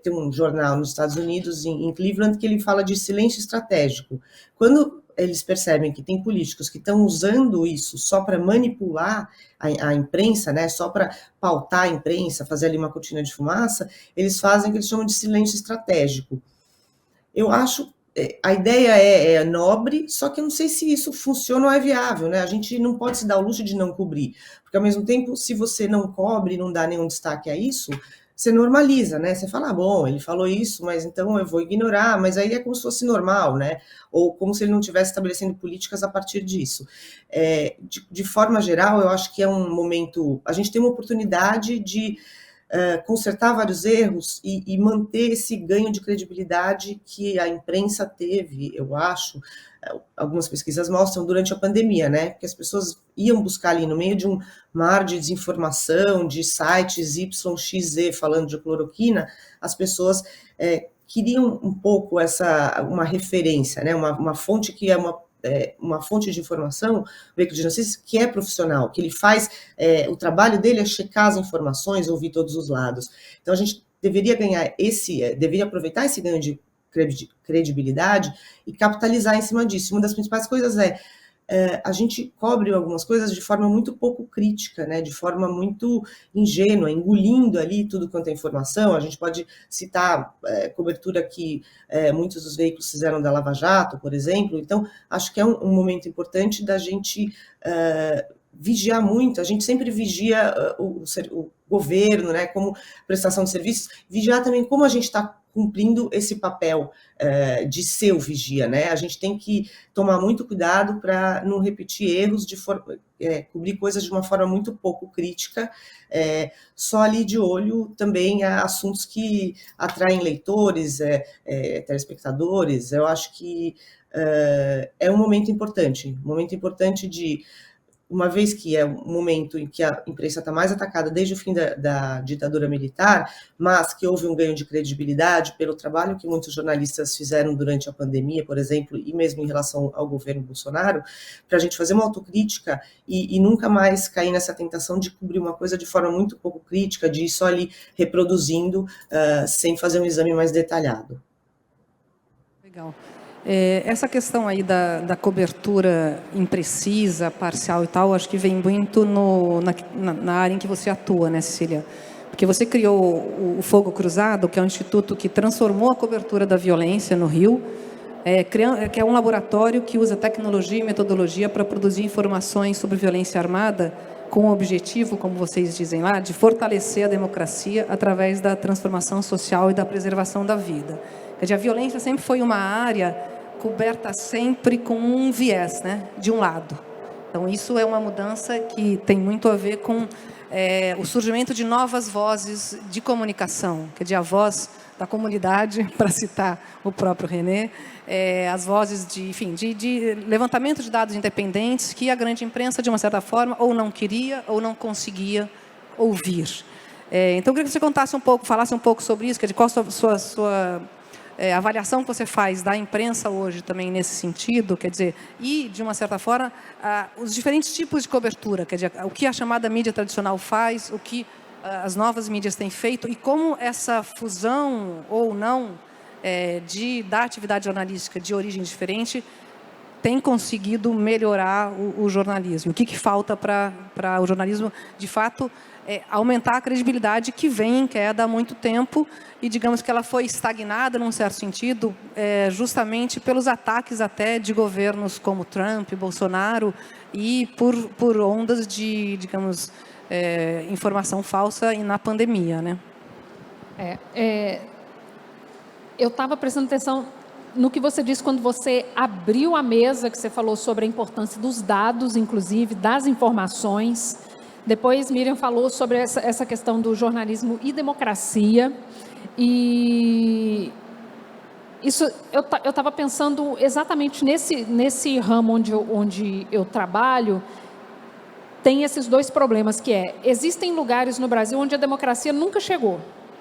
tem um jornal nos Estados Unidos, em Cleveland, que ele fala de silêncio estratégico. Quando eles percebem que tem políticos que estão usando isso só para manipular a imprensa, né, só para pautar a imprensa, fazer ali uma cortina de fumaça, eles fazem o que eles chamam de silêncio estratégico. Eu acho a ideia é nobre, só que eu não sei se isso funciona ou é viável, né? A gente não pode se dar o luxo de não cobrir, porque ao mesmo tempo, se você não cobre, não dá nenhum destaque a isso, você normaliza, né? Você fala, bom, ele falou isso, mas então eu vou ignorar, mas aí é como se fosse normal, né? Ou como se ele não estivesse estabelecendo políticas a partir disso. De forma geral, eu acho que é um momento... A gente tem uma oportunidade de consertar vários erros e manter esse ganho de credibilidade que a imprensa teve, eu acho, algumas pesquisas mostram, durante a pandemia, né? Porque as pessoas iam buscar ali no meio de um mar de desinformação, de sites YXZ falando de cloroquina, as pessoas queriam um pouco uma referência, né? Uma fonte que é uma fonte de informação, veículo de notícias, que é profissional, que ele faz, o trabalho dele é checar as informações, ouvir todos os lados. Então, a gente deveria deveria aproveitar esse ganho de credibilidade e capitalizar em cima disso. Uma das principais coisas a gente cobre algumas coisas de forma muito pouco crítica, né, de forma muito ingênua, engolindo ali tudo quanto é informação. A gente pode citar cobertura que muitos dos veículos fizeram da Lava Jato, por exemplo. Então, acho que é um momento importante da gente vigiar muito. A gente sempre vigia o governo, né, como prestação de serviços, vigiar também como a gente está cumprindo esse papel de ser o vigia, né? A gente tem que tomar muito cuidado para não repetir erros, cobrir coisas de uma forma muito pouco crítica, só ali de olho também a assuntos que atraem leitores, telespectadores. Eu acho que é um momento importante de... Uma vez que é um momento em que a imprensa está mais atacada desde o fim da ditadura militar, mas que houve um ganho de credibilidade pelo trabalho que muitos jornalistas fizeram durante a pandemia, por exemplo, e mesmo em relação ao governo Bolsonaro, para a gente fazer uma autocrítica e nunca mais cair nessa tentação de cobrir uma coisa de forma muito pouco crítica, de ir só ali reproduzindo, sem fazer um exame mais detalhado. Legal. Essa questão aí da cobertura imprecisa, parcial e tal, acho que vem muito na área em que você atua, né, Cecília? Porque você criou o Fogo Cruzado, que é um instituto que transformou a cobertura da violência no Rio, que é um laboratório que usa tecnologia e metodologia para produzir informações sobre violência armada, com o objetivo, como vocês dizem lá, de fortalecer a democracia através da transformação social e da preservação da vida. Quer dizer, a violência sempre foi uma área coberta sempre com um viés, né, de um lado. Então, isso é uma mudança que tem muito a ver com o surgimento de novas vozes de comunicação, quer dizer, a voz da comunidade, para citar o próprio René, as vozes de levantamento de dados independentes que a grande imprensa, de uma certa forma, ou não queria ou não conseguia ouvir. Então, eu queria que você falasse um pouco sobre isso, quer dizer, qual a sua avaliação que você faz da imprensa hoje também nesse sentido, quer dizer, e, de uma certa forma, os diferentes tipos de cobertura, quer dizer, o que a chamada mídia tradicional faz, o que as novas mídias têm feito e como essa fusão ou não da atividade jornalística de origem diferente tem conseguido melhorar o jornalismo. O que falta para o jornalismo, de fato, aumentar a credibilidade que vem em queda há muito tempo e, digamos que ela foi estagnada, num certo sentido, justamente pelos ataques até de governos como Trump, Bolsonaro e por ondas de, digamos, informação falsa e na pandemia, né? Eu estava prestando atenção no que você disse quando você abriu a mesa, que você falou sobre a importância dos dados, inclusive, das informações. Depois, Miriam falou sobre essa questão do jornalismo e democracia. E isso, eu estava pensando exatamente nesse ramo onde eu trabalho, tem esses dois problemas, que existem lugares no Brasil onde a democracia nunca chegou.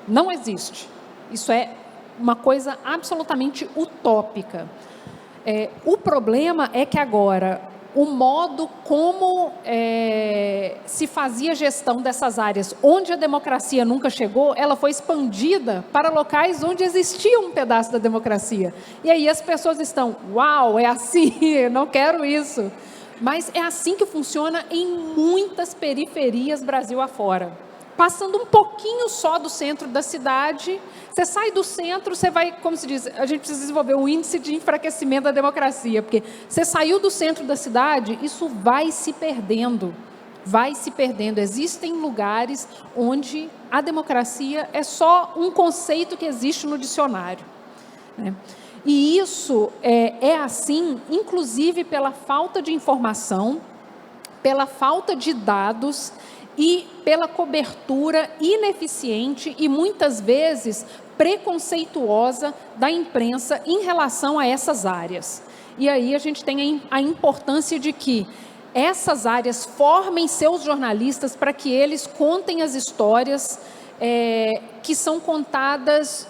Não existe. Isso é uma coisa absolutamente utópica. O problema é que agora o modo como se fazia a gestão dessas áreas onde a democracia nunca chegou, ela foi expandida para locais onde existia um pedaço da democracia. E aí as pessoas estão, uau, é assim, eu não quero isso. Mas é assim que funciona em muitas periferias Brasil afora. Passando um pouquinho só do centro da cidade, você sai do centro, você vai, como se diz, a gente precisa desenvolver um índice de enfraquecimento da democracia, porque você saiu do centro da cidade, isso vai se perdendo. Vai se perdendo. Existem lugares onde a democracia é só um conceito que existe no dicionário, né? E isso é assim, inclusive pela falta de informação, pela falta de dados e pela cobertura ineficiente e muitas vezes preconceituosa da imprensa em relação a essas áreas. E aí a gente tem a importância de que essas áreas formem seus jornalistas para que eles contem as histórias que são contadas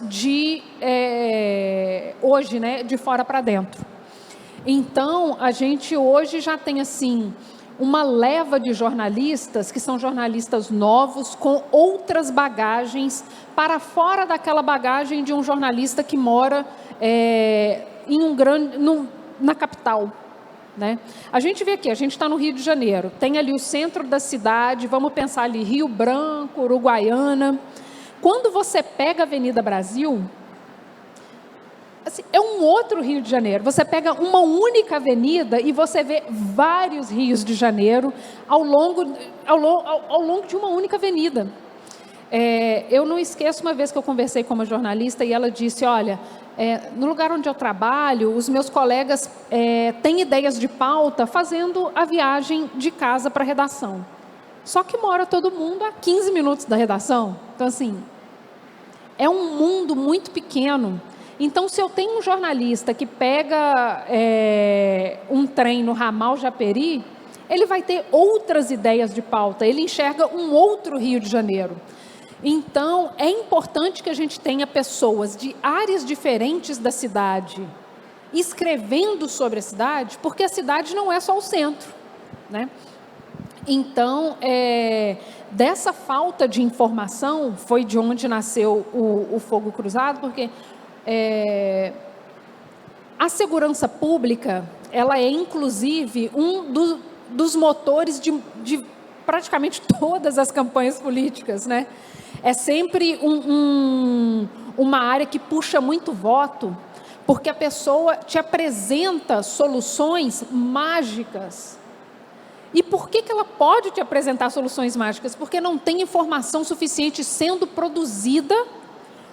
hoje, né, de fora para dentro. Então, a gente hoje já tem, assim, uma leva de jornalistas, que são jornalistas novos, com outras bagagens, para fora daquela bagagem de um jornalista que mora na capital, né? A gente vê aqui, a gente está no Rio de Janeiro, tem ali o centro da cidade, vamos pensar ali Rio Branco, Uruguaiana. Quando você pega a Avenida Brasil, assim, é um outro Rio de Janeiro. Você pega uma única avenida e você vê vários Rios de Janeiro ao longo de uma única avenida. Eu não esqueço uma vez que eu conversei com uma jornalista e ela disse, olha, no lugar onde eu trabalho, os meus colegas têm ideias de pauta fazendo a viagem de casa para a redação. Só que mora todo mundo a 15 minutos da redação. Então, assim, é um mundo muito pequeno. Então, se eu tenho um jornalista que pega um trem no ramal Japeri, ele vai ter outras ideias de pauta, ele enxerga um outro Rio de Janeiro. Então, é importante que a gente tenha pessoas de áreas diferentes da cidade escrevendo sobre a cidade, porque a cidade não é só o centro, né? Então, dessa falta de informação, foi de onde nasceu o Fogo Cruzado, porque a segurança pública, ela é, inclusive, um dos motores de praticamente todas as campanhas políticas, né? É sempre uma área que puxa muito voto, porque a pessoa te apresenta soluções mágicas. E por que ela pode te apresentar soluções mágicas? Porque não tem informação suficiente sendo produzida,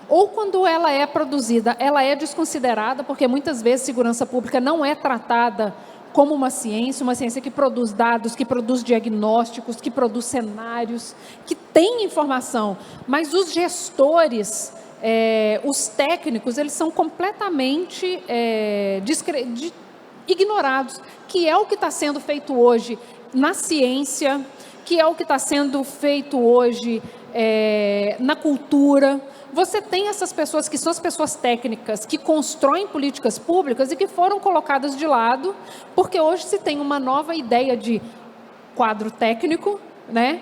ou quando ela é produzida, ela é desconsiderada, porque muitas vezes segurança pública não é tratada como uma ciência que produz dados, que produz diagnósticos, que produz cenários, que tem informação, mas os gestores, os técnicos, eles são completamente ignorados, que é o que está sendo feito hoje na ciência, que é o que está sendo feito hoje na cultura. Você tem essas pessoas que são as pessoas técnicas, que constroem políticas públicas e que foram colocadas de lado, porque hoje se tem uma nova ideia de quadro técnico, né,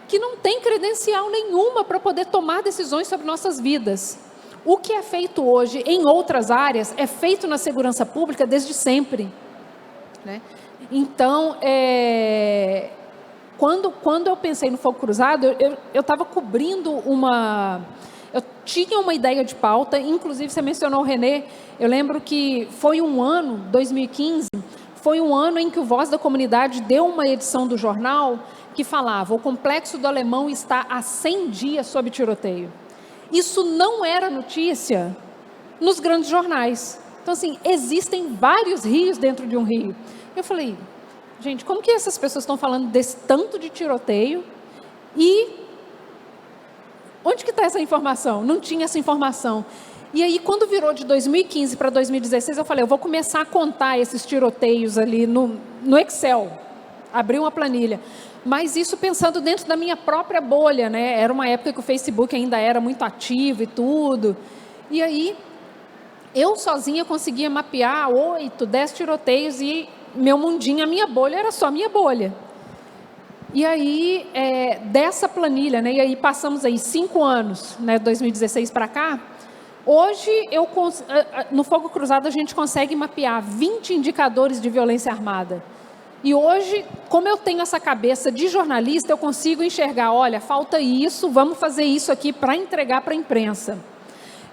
que não tem credencial nenhuma para poder tomar decisões sobre nossas vidas. O que é feito hoje em outras áreas é feito na segurança pública desde sempre, né? Então, quando eu pensei no Fogo Cruzado, eu estava cobrindo eu tinha uma ideia de pauta, inclusive você mencionou o Renê, eu lembro que foi um ano, 2015, foi um ano em que o Voz da Comunidade deu uma edição do jornal que falava: o Complexo do Alemão está há 100 dias sob tiroteio. Isso não era notícia nos grandes jornais. Então, assim, existem vários rios dentro de um rio. Eu falei, gente, como que essas pessoas estão falando desse tanto de tiroteio e onde que está essa informação? Não tinha essa informação. E aí, quando virou de 2015 para 2016, eu falei, eu vou começar a contar esses tiroteios ali no Excel. abrir uma planilha. Mas isso pensando dentro da minha própria bolha, né? Era uma época que o Facebook ainda era muito ativo e tudo. E aí, eu sozinha conseguia mapear 8, 10 tiroteios e meu mundinho, a minha bolha era só minha bolha. E aí, dessa planilha, né? E aí passamos aí 5 anos, né? 2016 para cá. Hoje, no Fogo Cruzado, a gente consegue mapear 20 indicadores de violência armada. E hoje, como eu tenho essa cabeça de jornalista, eu consigo enxergar, olha, falta isso, vamos fazer isso aqui para entregar para a imprensa.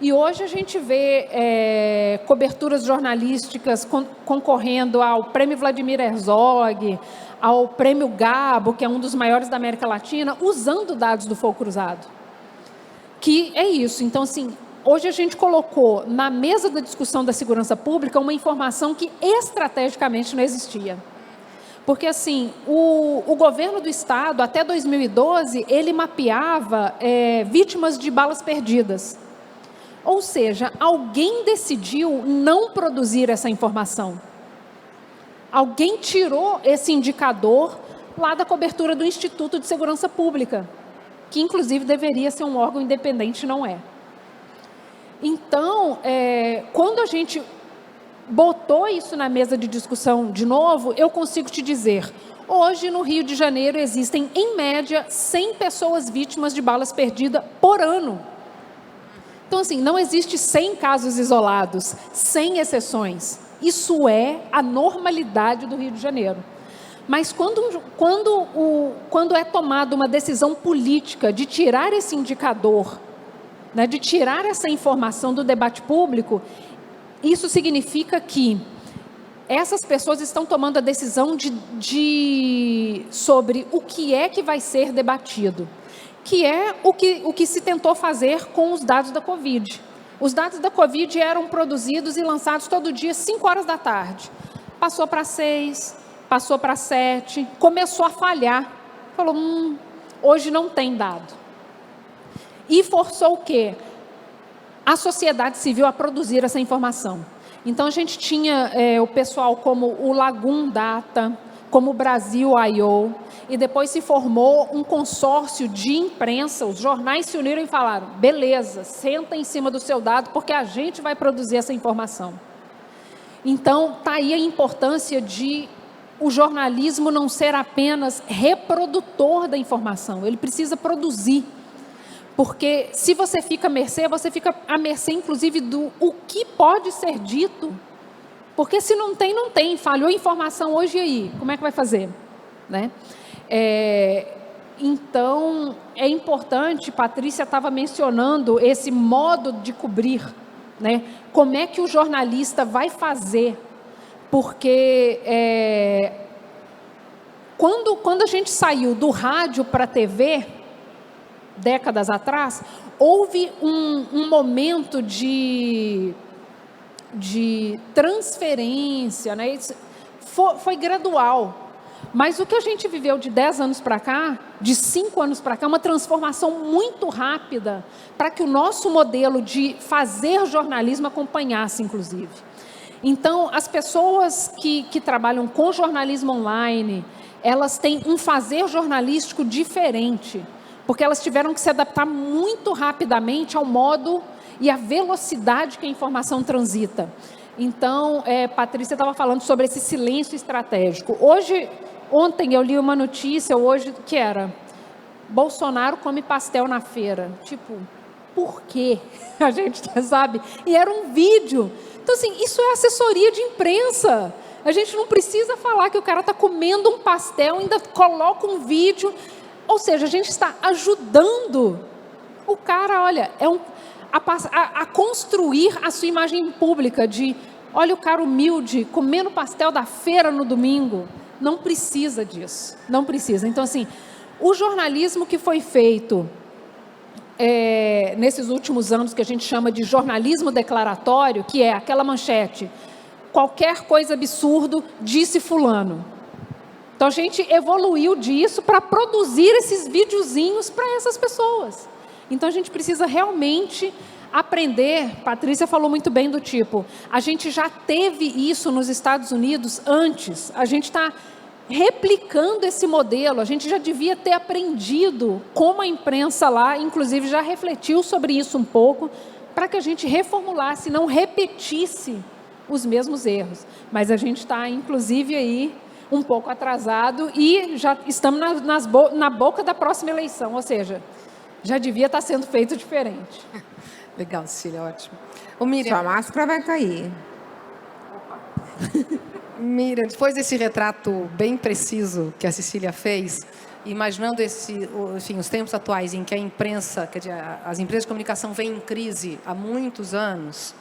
E hoje a gente vê coberturas jornalísticas concorrendo ao Prêmio Vladimir Herzog, ao Prêmio Gabo, que é um dos maiores da América Latina, usando dados do Fogo Cruzado. Que é isso. Então, assim, hoje a gente colocou na mesa da discussão da segurança pública uma informação que estrategicamente não existia. Porque, assim, o governo do Estado, até 2012, ele mapeava vítimas de balas perdidas. Ou seja, alguém decidiu não produzir essa informação. Alguém tirou esse indicador lá da cobertura do Instituto de Segurança Pública, que, inclusive, deveria ser um órgão independente, não é. Então, quando a gente botou isso na mesa de discussão de novo, eu consigo te dizer, hoje no Rio de Janeiro existem, em média, 100 pessoas vítimas de balas perdidas por ano. Então, assim, não existe 100 casos isolados, 100 exceções. Isso é a normalidade do Rio de Janeiro. Mas quando é tomada uma decisão política de tirar esse indicador, né, de tirar essa informação do debate público, isso significa que essas pessoas estão tomando a decisão sobre o que é que vai ser debatido, que é o que se tentou fazer com os dados da Covid. Os dados da Covid eram produzidos e lançados todo dia, 5 horas da tarde. Passou para 6, passou para 7, começou a falhar. Falou, hoje não tem dado. E forçou o quê? A sociedade civil a produzir essa informação. Então, a gente tinha o pessoal como o Lagum Data, como o Brasil I.O., e depois se formou um consórcio de imprensa, os jornais se uniram e falaram, beleza, senta em cima do seu dado, porque a gente vai produzir essa informação. Então, está aí a importância de o jornalismo não ser apenas reprodutor da informação, ele precisa produzir. Porque se você fica à mercê, inclusive, do o que pode ser dito. Porque se não tem, não tem. Falhou a informação hoje e aí? Como é que vai fazer? Né? Então, é importante, Patrícia estava mencionando esse modo de cobrir. Né? Como é que o jornalista vai fazer? Porque quando a gente saiu do rádio para a TV, décadas atrás, houve um momento de transferência, né? Foi gradual. Mas o que a gente viveu de 10 anos para cá, de 5 anos para cá, é uma transformação muito rápida para que o nosso modelo de fazer jornalismo acompanhasse, inclusive. Então, as pessoas que trabalham com jornalismo online, elas têm um fazer jornalístico diferente, porque elas tiveram que se adaptar muito rapidamente ao modo e à velocidade que a informação transita. Então, Patrícia estava falando sobre esse silêncio estratégico. Ontem eu li uma notícia, que era, Bolsonaro come pastel na feira. Tipo, por quê? A gente sabe. E era um vídeo. Então, assim, isso é assessoria de imprensa. A gente não precisa falar que o cara está comendo um pastel, ainda coloca um vídeo. Ou seja, a gente está ajudando o cara, olha, a construir a sua imagem pública de, olha o cara humilde, comendo pastel da feira no domingo. Não precisa disso, não precisa. Então, assim, o jornalismo que foi feito nesses últimos anos, que a gente chama de jornalismo declaratório, que é aquela manchete, qualquer coisa absurdo, disse fulano. Então, a gente evoluiu disso para produzir esses videozinhos para essas pessoas. Então, a gente precisa realmente aprender. Patrícia falou muito bem do tipo, a gente já teve isso nos Estados Unidos antes. A gente está replicando esse modelo. A gente já devia ter aprendido como a imprensa lá, inclusive já refletiu sobre isso um pouco, para que a gente reformulasse, não repetisse os mesmos erros. Mas a gente está, inclusive, aí um pouco atrasado e já estamos na boca da próxima eleição, ou seja, já devia estar sendo feito diferente. Legal, Cecília, ótimo. Ô, Miriam, Sua máscara vai cair. Miriam, depois desse retrato bem preciso que a Cecília fez, imaginando enfim, os tempos atuais em que a imprensa, quer dizer, as empresas de comunicação vêm em crise há muitos anos,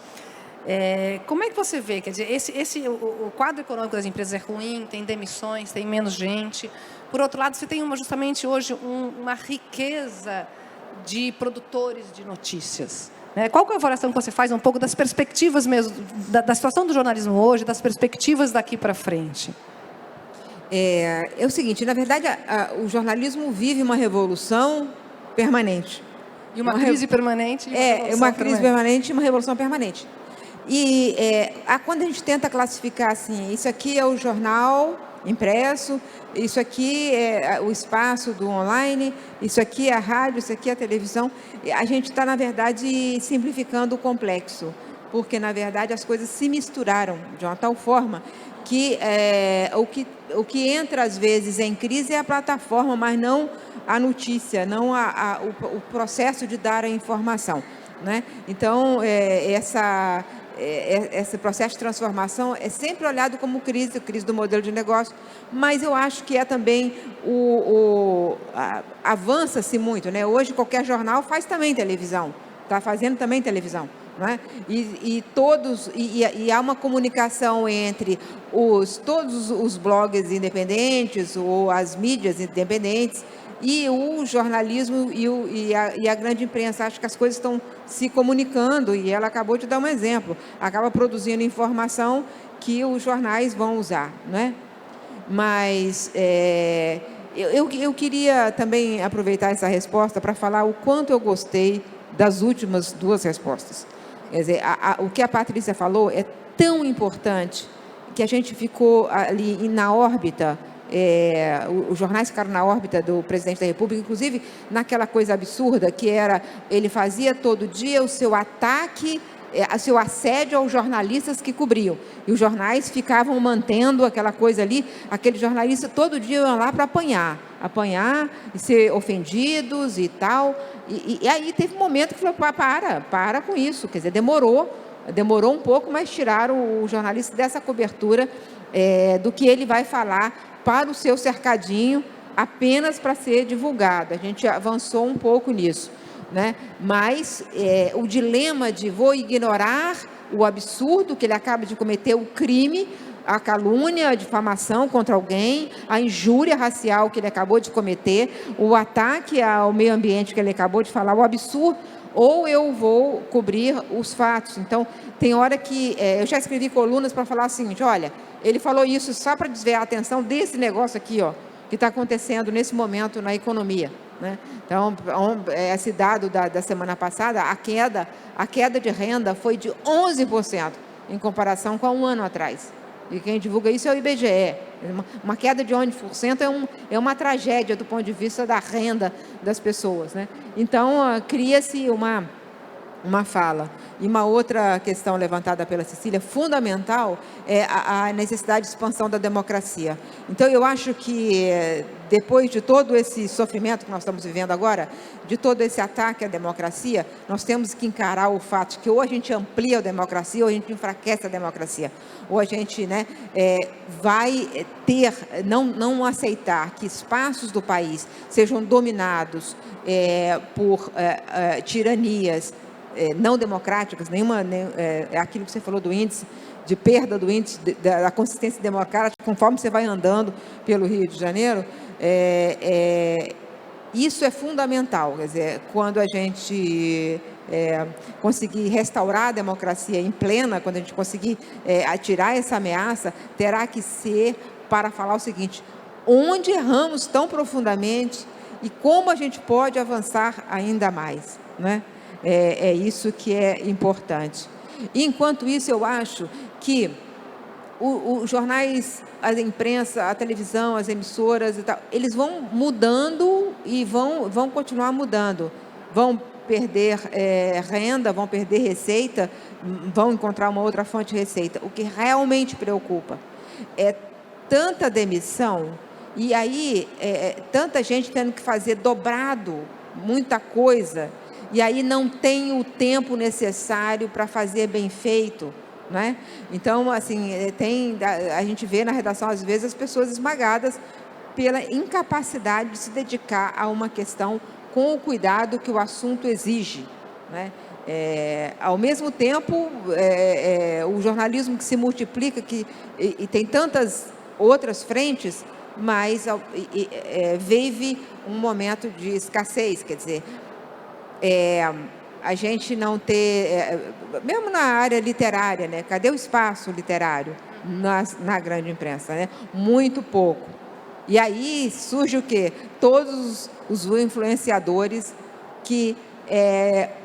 como é que você vê? Quer dizer, o quadro econômico das empresas é ruim, tem demissões, tem menos gente. Por outro lado, você tem justamente hoje uma riqueza de produtores de notícias. Qual que é a avaliação que você faz um pouco das perspectivas mesmo, da situação do jornalismo hoje, das perspectivas daqui para frente? É o seguinte, na verdade, o jornalismo vive uma revolução permanente. E uma crise permanente. Uma crise permanente e uma revolução permanente. E quando a gente tenta classificar assim, isso aqui é o jornal impresso, isso aqui é o espaço do online, isso aqui é a rádio, isso aqui é a televisão, a gente está, na verdade, simplificando o complexo, porque, na verdade, as coisas se misturaram de uma tal forma que o que entra, às vezes, em crise é a plataforma, mas não a notícia, não o processo de dar a informação, né? Então, esse processo de transformação é sempre olhado como crise do modelo de negócio, mas eu acho que também avança-se muito, né? Hoje qualquer jornal faz também televisão, está fazendo também televisão, não é? E há uma comunicação entre todos os blogs independentes ou as mídias independentes e o jornalismo e a grande imprensa. Acho que as coisas estão se comunicando e ela acabou de dar um exemplo. Acaba produzindo informação que os jornais vão usar, não é? Mas eu queria também aproveitar essa resposta para falar o quanto eu gostei das últimas duas respostas. Quer dizer, o que a Patrícia falou é tão importante que a gente ficou ali na órbita. Os jornais ficaram na órbita do presidente da República, inclusive naquela coisa absurda que era, ele fazia todo dia o seu ataque, o seu assédio aos jornalistas que cobriam. E os jornais ficavam mantendo aquela coisa ali, aqueles jornalistas todo dia iam lá para apanhar e ser ofendidos e tal. E aí teve um momento que falou, para com isso, quer dizer, demorou um pouco, mas tiraram o jornalista dessa cobertura do que ele vai falar para o seu cercadinho, apenas para ser divulgado. A gente avançou um pouco nisso, né? Mas o dilema de vou ignorar o absurdo que ele acaba de cometer, o crime, a calúnia, a difamação contra alguém, a injúria racial que ele acabou de cometer, o ataque ao meio ambiente que ele acabou de falar, o absurdo, ou eu vou cobrir os fatos. Então, tem hora que eu já escrevi colunas para falar o seguinte, olha, ele falou isso só para desviar a atenção desse negócio aqui, ó, que está acontecendo nesse momento na economia, né? Então, esse dado da semana passada, a queda de renda foi de 11% em comparação com há um ano atrás. E quem divulga isso é o IBGE. Uma queda de 11% é uma tragédia do ponto de vista da renda das pessoas, né? Então, cria-se uma fala. E uma outra questão levantada pela Cecília, fundamental, é a necessidade de expansão da democracia. Então, eu acho que, depois de todo esse sofrimento que nós estamos vivendo agora, de todo esse ataque à democracia, nós temos que encarar o fato de que ou a gente amplia a democracia ou a gente enfraquece a democracia. Ou a gente, né, vai não aceitar que espaços do país sejam dominados por tiranias, não democráticas, aquilo que você falou do índice, de perda do índice da consistência democrática, conforme você vai andando pelo Rio de Janeiro, isso é fundamental. Quer dizer, quando a gente conseguir restaurar a democracia em plena, quando a gente conseguir tirar essa ameaça, terá que ser para falar o seguinte, onde erramos tão profundamente e como a gente pode avançar ainda mais, né? É isso que é importante. E, enquanto isso, eu acho que os jornais, a imprensa, a televisão, as emissoras e tal, eles vão mudando e vão continuar mudando. Vão perder renda, vão perder receita, vão encontrar uma outra fonte de receita. O que realmente preocupa é tanta demissão e aí tanta gente tendo que fazer dobrado muita coisa e aí não tem o tempo necessário para fazer bem feito, né? Então, assim, a gente vê na redação, às vezes, as pessoas esmagadas pela incapacidade de se dedicar a uma questão com o cuidado que o assunto exige, né? Ao mesmo tempo, o jornalismo que se multiplica e tem tantas outras frentes, mas vive um momento de escassez, quer dizer, a gente não ter, mesmo na área literária, né? Cadê o espaço literário na grande imprensa, né? Muito pouco. E aí surge o quê? Todos os influenciadores que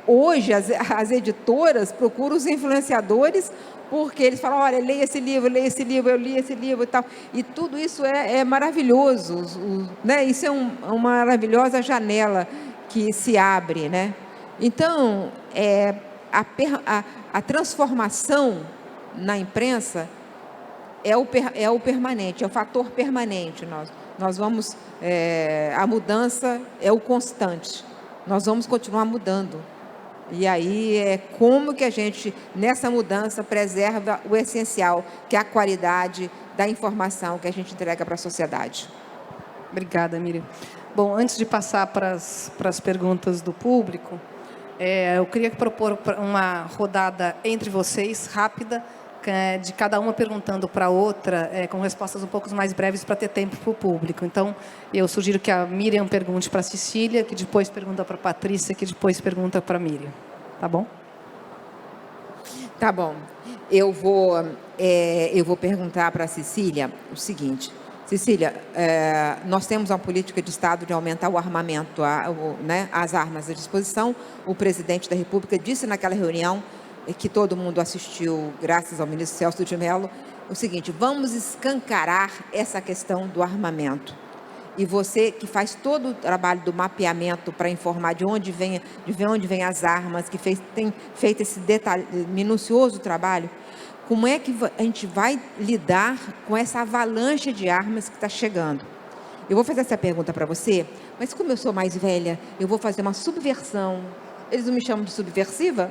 hoje as editoras procuram os influenciadores porque eles falam, olha, leia esse livro, eu li esse livro e tal. E tudo isso é maravilhoso, né? Isso é uma maravilhosa janela que se abre, né? Então, a transformação na imprensa é o permanente, é o fator permanente. Nós vamos, a mudança é o constante. Nós vamos continuar mudando. E aí, como que a gente, nessa mudança, preserva o essencial, que é a qualidade da informação que a gente entrega para a sociedade. Obrigada, Miriam. Bom, antes de passar para as perguntas do público, eu queria propor uma rodada entre vocês, rápida, de cada uma perguntando para a outra, com respostas um pouco mais breves para ter tempo para o público. Então, eu sugiro que a Miriam pergunte para a Cecília, que depois pergunta para a Patrícia, que depois pergunta para a Miriam. Tá bom? Tá bom. Eu vou perguntar para a Cecília o seguinte. Cecília, nós temos uma política de Estado de aumentar o armamento, né, as armas à disposição. O presidente da República disse naquela reunião, que todo mundo assistiu, graças ao ministro Celso de Mello, o seguinte: vamos escancarar essa questão do armamento. E você, que faz todo o trabalho do mapeamento para informar de onde vem as armas, que tem feito esse minucioso trabalho, como é que a gente vai lidar com essa avalanche de armas que está chegando? Eu vou fazer essa pergunta para você, mas como eu sou mais velha, eu vou fazer uma subversão. Eles não me chamam de subversiva?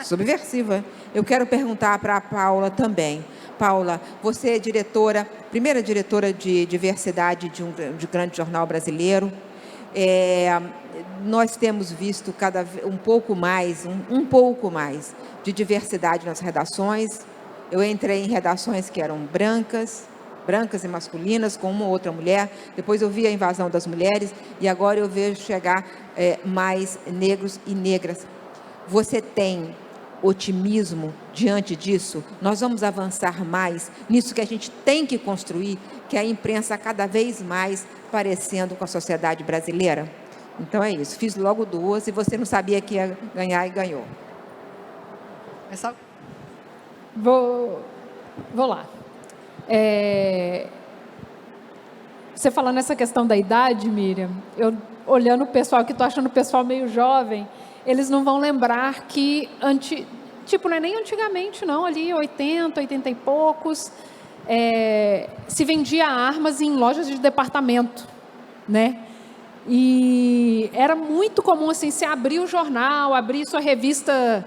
Subversiva. Eu quero perguntar para a Paula também. Paula, você é primeira diretora de diversidade de um grande jornal brasileiro. Nós temos visto um pouco mais de diversidade nas redações. Eu entrei em redações que eram brancas e masculinas, com uma ou outra mulher. Depois eu vi a invasão das mulheres e agora eu vejo chegar mais negros e negras. Você tem otimismo diante disso? Nós vamos avançar mais nisso que a gente tem que construir, que é a imprensa cada vez mais parecendo com a sociedade brasileira? Então é isso. Fiz logo duas e você não sabia que ia ganhar e ganhou. Vou lá. Você falando nessa questão da idade, Miriam, eu olhando o pessoal, que estou achando o pessoal meio jovem, eles não vão lembrar que, não é nem antigamente, não, ali 80 e poucos, se vendia armas em lojas de departamento, né? E era muito comum, assim, você abrir o jornal, abrir sua revista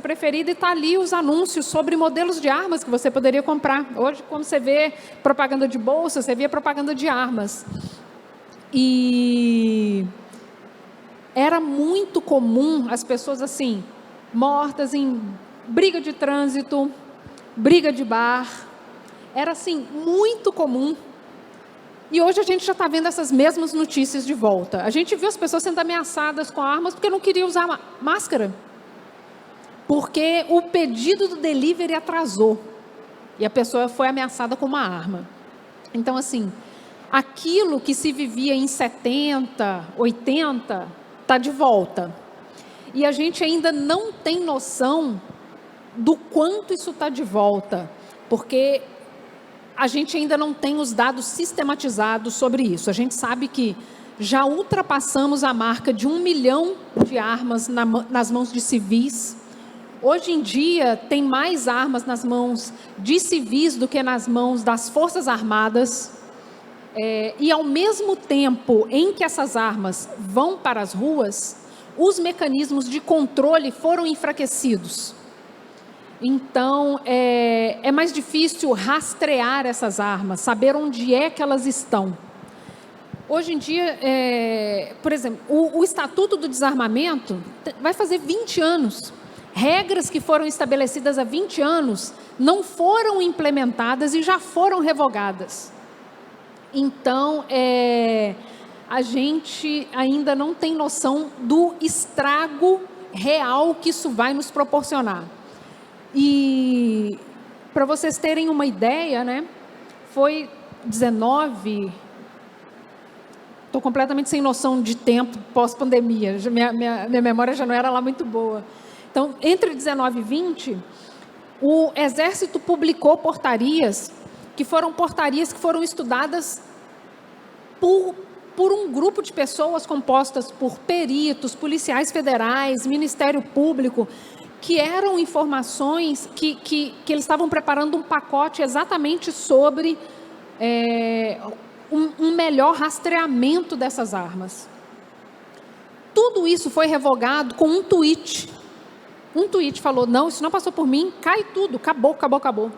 preferida e tá ali os anúncios sobre modelos de armas que você poderia comprar. Hoje, quando você vê propaganda de bolsa, você vê propaganda de armas. E era muito comum as pessoas, assim, mortas em briga de trânsito, briga de bar. Era, assim, muito comum. E hoje a gente já está vendo essas mesmas notícias de volta. A gente viu as pessoas sendo ameaçadas com armas porque não queriam usar máscara. Porque o pedido do delivery atrasou. E a pessoa foi ameaçada com uma arma. Então, assim, aquilo que se vivia em 70, 80, está de volta. E a gente ainda não tem noção do quanto isso está de volta, porque a gente ainda não tem os dados sistematizados sobre isso. A gente sabe que já ultrapassamos a marca de 1 milhão de armas nas mãos de civis. Hoje em dia, tem mais armas nas mãos de civis do que nas mãos das Forças Armadas. E, ao mesmo tempo em que essas armas vão para as ruas, os mecanismos de controle foram enfraquecidos. Então, é mais difícil rastrear essas armas, saber onde é que elas estão. Hoje em dia, por exemplo, o Estatuto do Desarmamento vai fazer 20 anos. Regras que foram estabelecidas há 20 anos não foram implementadas e já foram revogadas. Então, a gente ainda não tem noção do estrago real que isso vai nos proporcionar. E, para vocês terem uma ideia, né, foi 19... Estou completamente sem noção de tempo pós-pandemia. Minha memória já não era lá muito boa. Então, entre 19 e 20, o Exército publicou portarias que foram estudadas por um grupo de pessoas compostas por peritos, policiais federais, Ministério Público, que eram informações que eles estavam preparando um pacote exatamente sobre um melhor rastreamento dessas armas. Tudo isso foi revogado com um tweet. Um tweet falou, não, isso não passou por mim, cai tudo, acabou.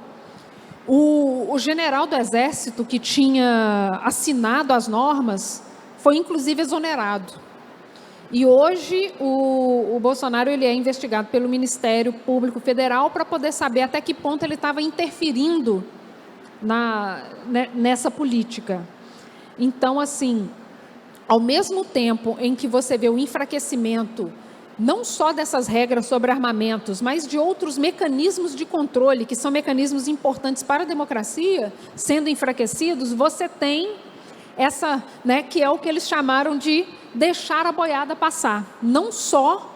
O general do Exército que tinha assinado as normas foi inclusive exonerado. E hoje o Bolsonaro ele é investigado pelo Ministério Público Federal para poder saber até que ponto ele estava interferindo nessa política. Então, assim, ao mesmo tempo em que você vê o enfraquecimento não só dessas regras sobre armamentos, mas de outros mecanismos de controle, que são mecanismos importantes para a democracia, sendo enfraquecidos, você tem essa, né, que é o que eles chamaram de deixar a boiada passar. Não só,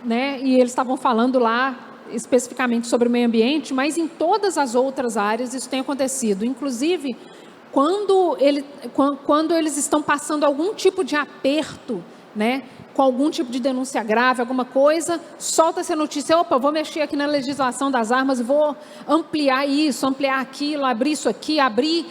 né, e eles estavam falando lá especificamente sobre o meio ambiente, mas em todas as outras áreas isso tem acontecido. Inclusive, quando eles estão passando algum tipo de aperto, né, com algum tipo de denúncia grave, alguma coisa, solta essa notícia, opa, vou mexer aqui na legislação das armas, vou ampliar isso, ampliar aquilo, abrir isso aqui, abrir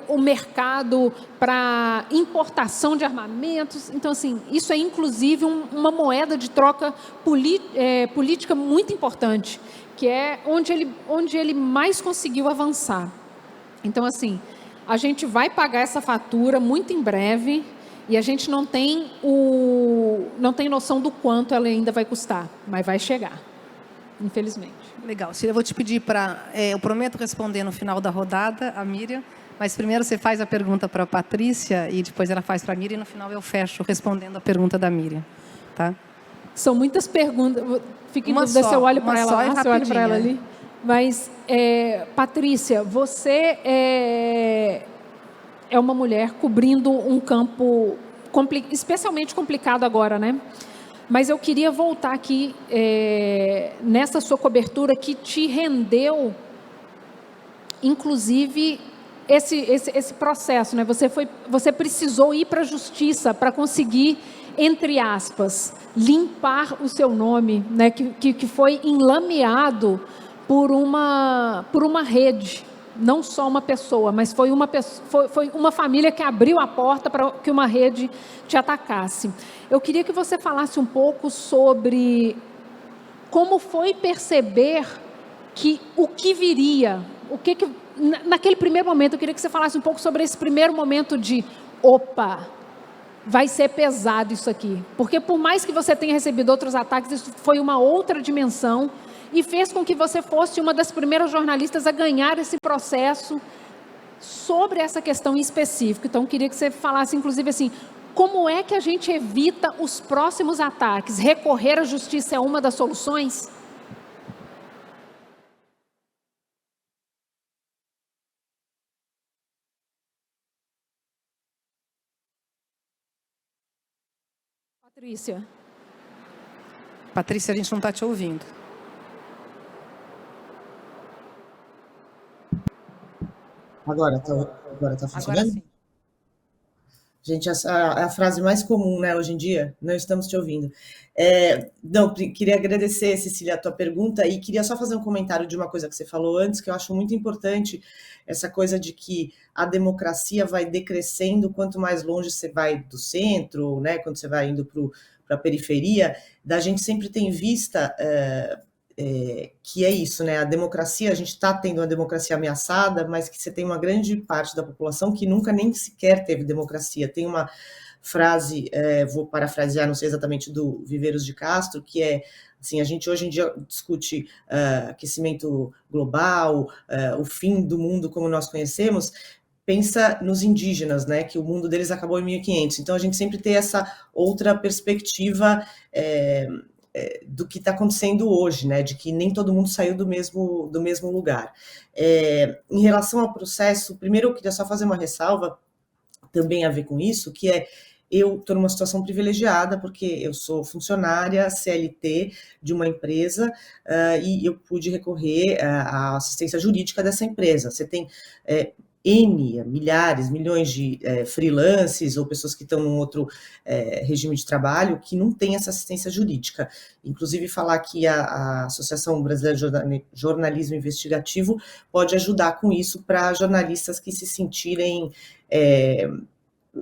o mercado para importação de armamentos. Então, assim, isso é inclusive uma moeda de troca política muito importante, que é onde ele mais conseguiu avançar. Então, assim, a gente vai pagar essa fatura muito em breve, e a gente não tem noção do quanto ela ainda vai custar, mas vai chegar, infelizmente. Legal. Cília, eu vou te pedir eu prometo responder no final da rodada, a Miriam, mas primeiro você faz a pergunta para a Patrícia e depois ela faz para a Miriam e no final eu fecho respondendo a pergunta da Miriam. Tá? São muitas perguntas. Fique em dúvida se eu olho para ela lá, se eu olho para ela ali. Mas, Patrícia, você é uma mulher cobrindo um campo especialmente complicado agora, né? Mas eu queria voltar aqui nessa sua cobertura que te rendeu, inclusive, esse processo, né? Você precisou ir para a justiça para conseguir, entre aspas, limpar o seu nome, né? Que foi enlameado por uma rede. Não só uma pessoa, mas foi uma família que abriu a porta para que uma rede te atacasse. Eu queria que você falasse um pouco sobre como foi perceber o que viria, naquele primeiro momento. Eu queria que você falasse um pouco sobre esse primeiro momento de, opa, vai ser pesado isso aqui. Porque por mais que você tenha recebido outros ataques, isso foi uma outra dimensão, e fez com que você fosse uma das primeiras jornalistas a ganhar esse processo sobre essa questão em específico. Então, eu queria que você falasse, inclusive, assim, como é que a gente evita os próximos ataques? Recorrer à justiça é uma das soluções? Patrícia, a gente não está te ouvindo. Agora tá Agora funcionando? sim. Gente, essa é a frase mais comum, né, hoje em dia. Não estamos te ouvindo. Não, queria agradecer, Cecília, a tua pergunta e queria só fazer um comentário de uma coisa que você falou antes, que eu acho muito importante, essa coisa de que a democracia vai decrescendo quanto mais longe você vai do centro, né, quando você vai indo para a periferia, da gente sempre tem em vista que é isso, né? A democracia, a gente está tendo uma democracia ameaçada, mas que você tem uma grande parte da população que nunca nem sequer teve democracia. Tem uma frase, vou parafrasear, não sei exatamente, do Viveiros de Castro, que é assim, a gente hoje em dia discute aquecimento global, o fim do mundo como nós conhecemos, pensa nos indígenas, né, que o mundo deles acabou em 1500. Então, a gente sempre tem essa outra perspectiva do que está acontecendo hoje, né, de que nem todo mundo saiu do mesmo lugar. Em relação ao processo, primeiro eu queria só fazer uma ressalva, também a ver com isso, que eu estou numa situação privilegiada, porque eu sou funcionária CLT de uma empresa e eu pude recorrer à assistência jurídica dessa empresa. Você tem milhares, milhões de freelances ou pessoas que estão num outro regime de trabalho que não têm essa assistência jurídica. Inclusive, falar que a Associação Brasileira de Jornalismo Investigativo pode ajudar com isso para jornalistas que se sentirem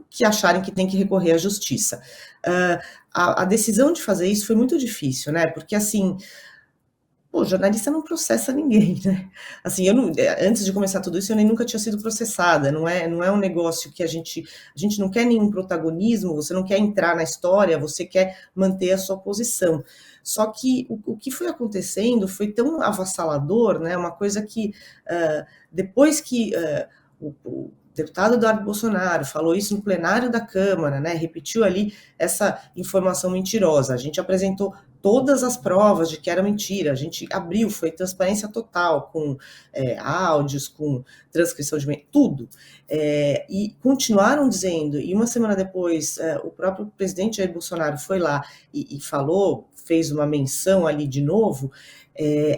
que acharem que tem que recorrer à justiça. A decisão de fazer isso foi muito difícil, né? Porque, assim, o jornalista não processa ninguém, né? Assim, antes de começar tudo isso, eu nem nunca tinha sido processada, não é um negócio que a gente não quer nenhum protagonismo, você não quer entrar na história, você quer manter a sua posição. Só que o que foi acontecendo foi tão avassalador, né? Uma coisa que, depois que o deputado Eduardo Bolsonaro falou isso no plenário da Câmara, né, repetiu ali essa informação mentirosa, a gente apresentou todas as provas de que era mentira, a gente abriu, foi transparência total, com áudios, com transcrição de tudo, e continuaram dizendo, e uma semana depois o próprio presidente Jair Bolsonaro foi lá e falou, fez uma menção ali de novo,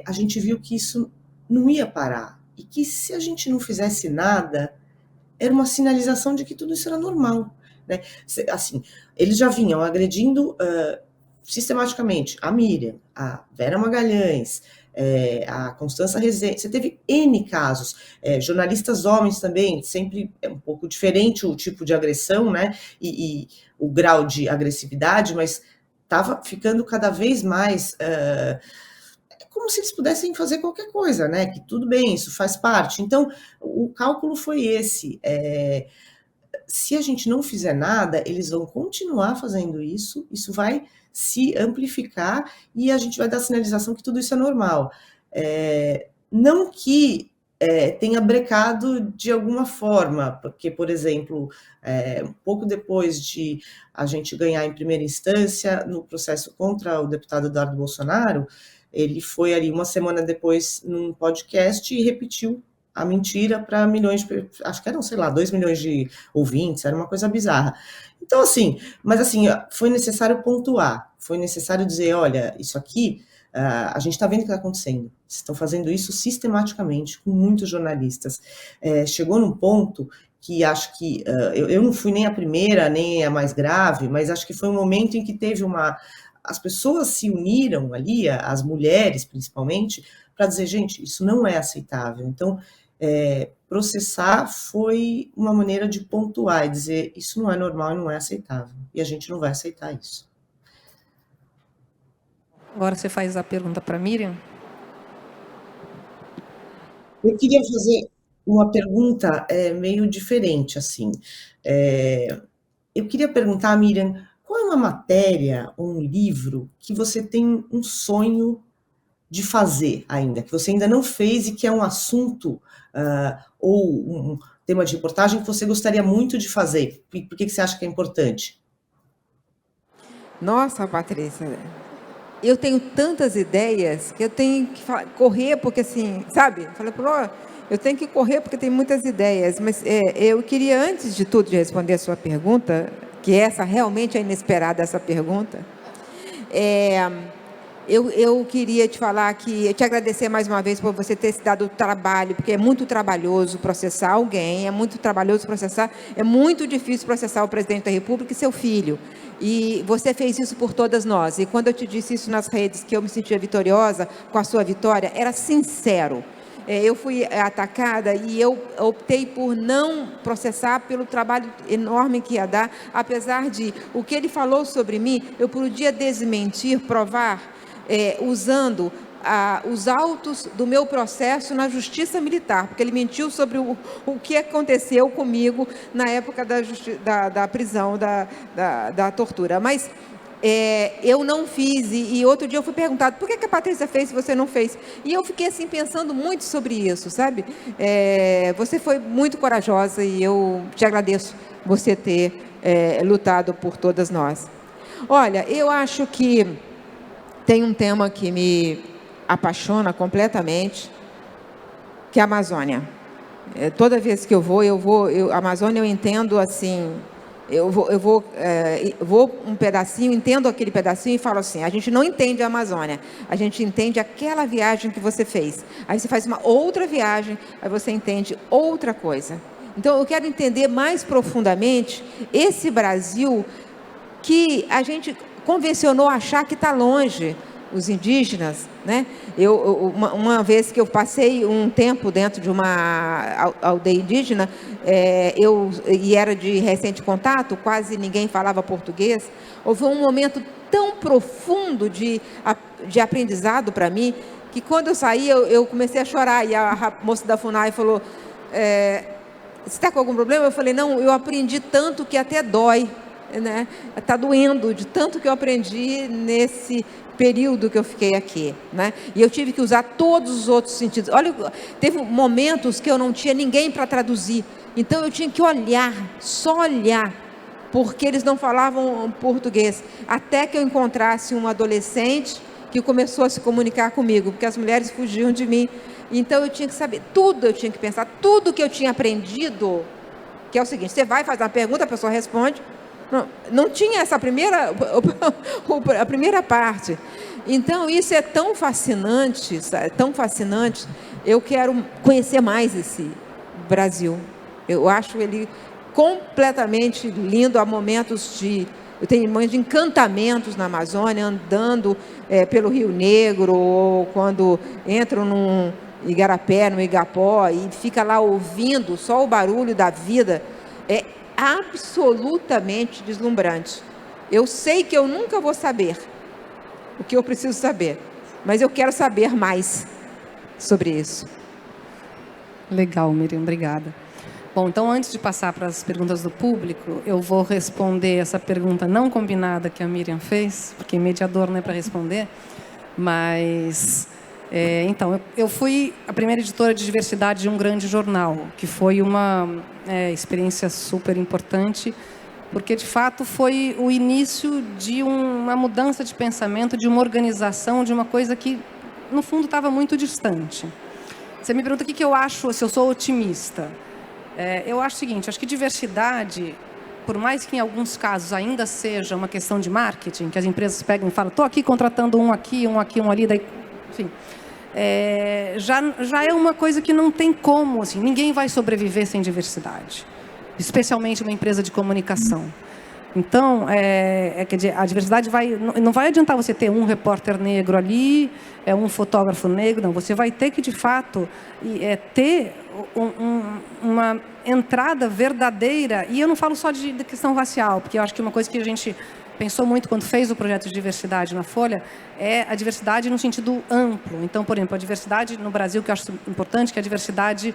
a gente viu que isso não ia parar, e que se a gente não fizesse nada, era uma sinalização de que tudo isso era normal, né? Assim, eles já vinham agredindo sistematicamente a Miriam, a Vera Magalhães, a Constança Rezende. Você teve N casos, jornalistas homens também, sempre é um pouco diferente o tipo de agressão, né? E o grau de agressividade, mas estava ficando cada vez mais como se eles pudessem fazer qualquer coisa, né? Que tudo bem, isso faz parte. Então, o cálculo foi esse. Se a gente não fizer nada, eles vão continuar fazendo isso vai se amplificar e a gente vai dar sinalização que tudo isso é normal. Não que tenha brecado de alguma forma, porque, por exemplo, um pouco depois de a gente ganhar em primeira instância no processo contra o deputado Eduardo Bolsonaro, ele foi ali uma semana depois num podcast e repetiu a mentira para milhões, acho que eram, sei lá, 2 milhões de ouvintes, era uma coisa bizarra. Então, assim, mas assim, foi necessário pontuar, foi necessário dizer, olha, isso aqui, a gente está vendo o que está acontecendo, vocês estão fazendo isso sistematicamente com muitos jornalistas. Chegou num ponto que acho que, eu não fui nem a primeira, nem a mais grave, mas acho que foi um momento em que teve as pessoas se uniram ali, as mulheres principalmente, para dizer, gente, isso não é aceitável. Então, processar foi uma maneira de pontuar e dizer, isso não é normal e não é aceitável. E a gente não vai aceitar isso. Agora você faz a pergunta para a Miriam. Eu queria fazer uma pergunta meio diferente, assim. Eu queria perguntar, Miriam, qual é uma matéria ou um livro que você tem um sonho de fazer ainda, que você ainda não fez e que é um assunto ou um tema de reportagem que você gostaria muito de fazer? Por que você acha que é importante? Nossa, Patrícia, eu tenho tantas ideias que eu tenho que correr, porque assim, sabe? Falei, eu tenho que correr porque tem muitas ideias, mas eu queria, antes de tudo, de responder a sua pergunta, que essa realmente é inesperada, essa pergunta, eu queria te falar te agradecer mais uma vez por você ter se dado o trabalho, porque é muito trabalhoso processar alguém, é muito trabalhoso processar, é muito difícil processar o presidente da República e seu filho. E você fez isso por todas nós. E quando eu te disse isso nas redes, que eu me sentia vitoriosa com a sua vitória, era sincero. Eu fui atacada e eu optei por não processar pelo trabalho enorme que ia dar, apesar de o que ele falou sobre mim, eu podia desmentir, provar, usando os autos do meu processo na Justiça Militar, porque ele mentiu sobre o que aconteceu comigo na época da prisão, da tortura. Mas eu não fiz, e outro dia eu fui perguntado, por que a Patrícia fez se você não fez? E eu fiquei assim pensando muito sobre isso, sabe? Você foi muito corajosa e eu te agradeço você ter lutado por todas nós. Olha, eu acho que tem um tema que me apaixona completamente, que é a Amazônia. Toda vez que eu vou, a Amazônia eu entendo assim, eu vou um pedacinho, entendo aquele pedacinho e falo assim, a gente não entende a Amazônia, a gente entende aquela viagem que você fez. Aí você faz uma outra viagem, aí você entende outra coisa. Então eu quero entender mais profundamente esse Brasil que a gente convencionou achar que está longe, os indígenas, né? Uma vez que eu passei um tempo dentro de uma aldeia indígena, e era de recente contato, quase ninguém falava português, houve um momento tão profundo de aprendizado para mim, que quando eu saí, eu comecei a chorar, e a moça da FUNAI falou, você está com algum problema? Eu falei, não, eu aprendi tanto que até dói, né? Está doendo de tanto que eu aprendi nesse período que eu fiquei aqui, né? E eu tive que usar todos os outros sentidos. Olha, teve momentos que eu não tinha ninguém para traduzir, então eu tinha que olhar, só olhar, porque eles não falavam português, até que eu encontrasse um adolescente que começou a se comunicar comigo, porque as mulheres fugiam de mim. Então eu tinha que saber tudo, eu tinha que pensar tudo que eu tinha aprendido, que é o seguinte, você vai fazer uma pergunta, a pessoa responde. Não tinha essa a primeira parte. Então, isso é tão fascinante, tão fascinante. Eu quero conhecer mais esse Brasil. Eu acho ele completamente lindo. Há momentos eu tenho momentos de encantamentos na Amazônia, andando pelo Rio Negro, ou quando entro num Igarapé, no Igapó, e fica lá ouvindo só o barulho da vida. Absolutamente deslumbrante. Eu sei que eu nunca vou saber o que eu preciso saber, mas eu quero saber mais sobre isso. Legal, Miriam, obrigada. Bom, então antes de passar para as perguntas do público, eu vou responder essa pergunta não combinada que a Miriam fez, porque mediador não é para responder, mas... então, eu fui a primeira editora de diversidade de um grande jornal, que foi uma experiência super importante, porque, de fato, foi o início de uma mudança de pensamento, de uma organização, de uma coisa que, no fundo, estava muito distante. Você me pergunta o que eu acho, se eu sou otimista. Eu acho o seguinte, acho que diversidade, por mais que em alguns casos ainda seja uma questão de marketing, que as empresas pegam e falam, estou aqui contratando um aqui, um ali, daí... Enfim, já é uma coisa que não tem como, assim, ninguém vai sobreviver sem diversidade, especialmente uma empresa de comunicação. Então, quer dizer, a diversidade não vai adiantar você ter um repórter negro ali, um fotógrafo negro, não. Você vai ter que, de fato, ter uma entrada verdadeira, e eu não falo só de questão racial, porque eu acho que uma coisa que a gente pensou muito quando fez o projeto de diversidade na Folha é a diversidade no sentido amplo. Então, por exemplo, a diversidade no Brasil, que eu acho importante, que é a diversidade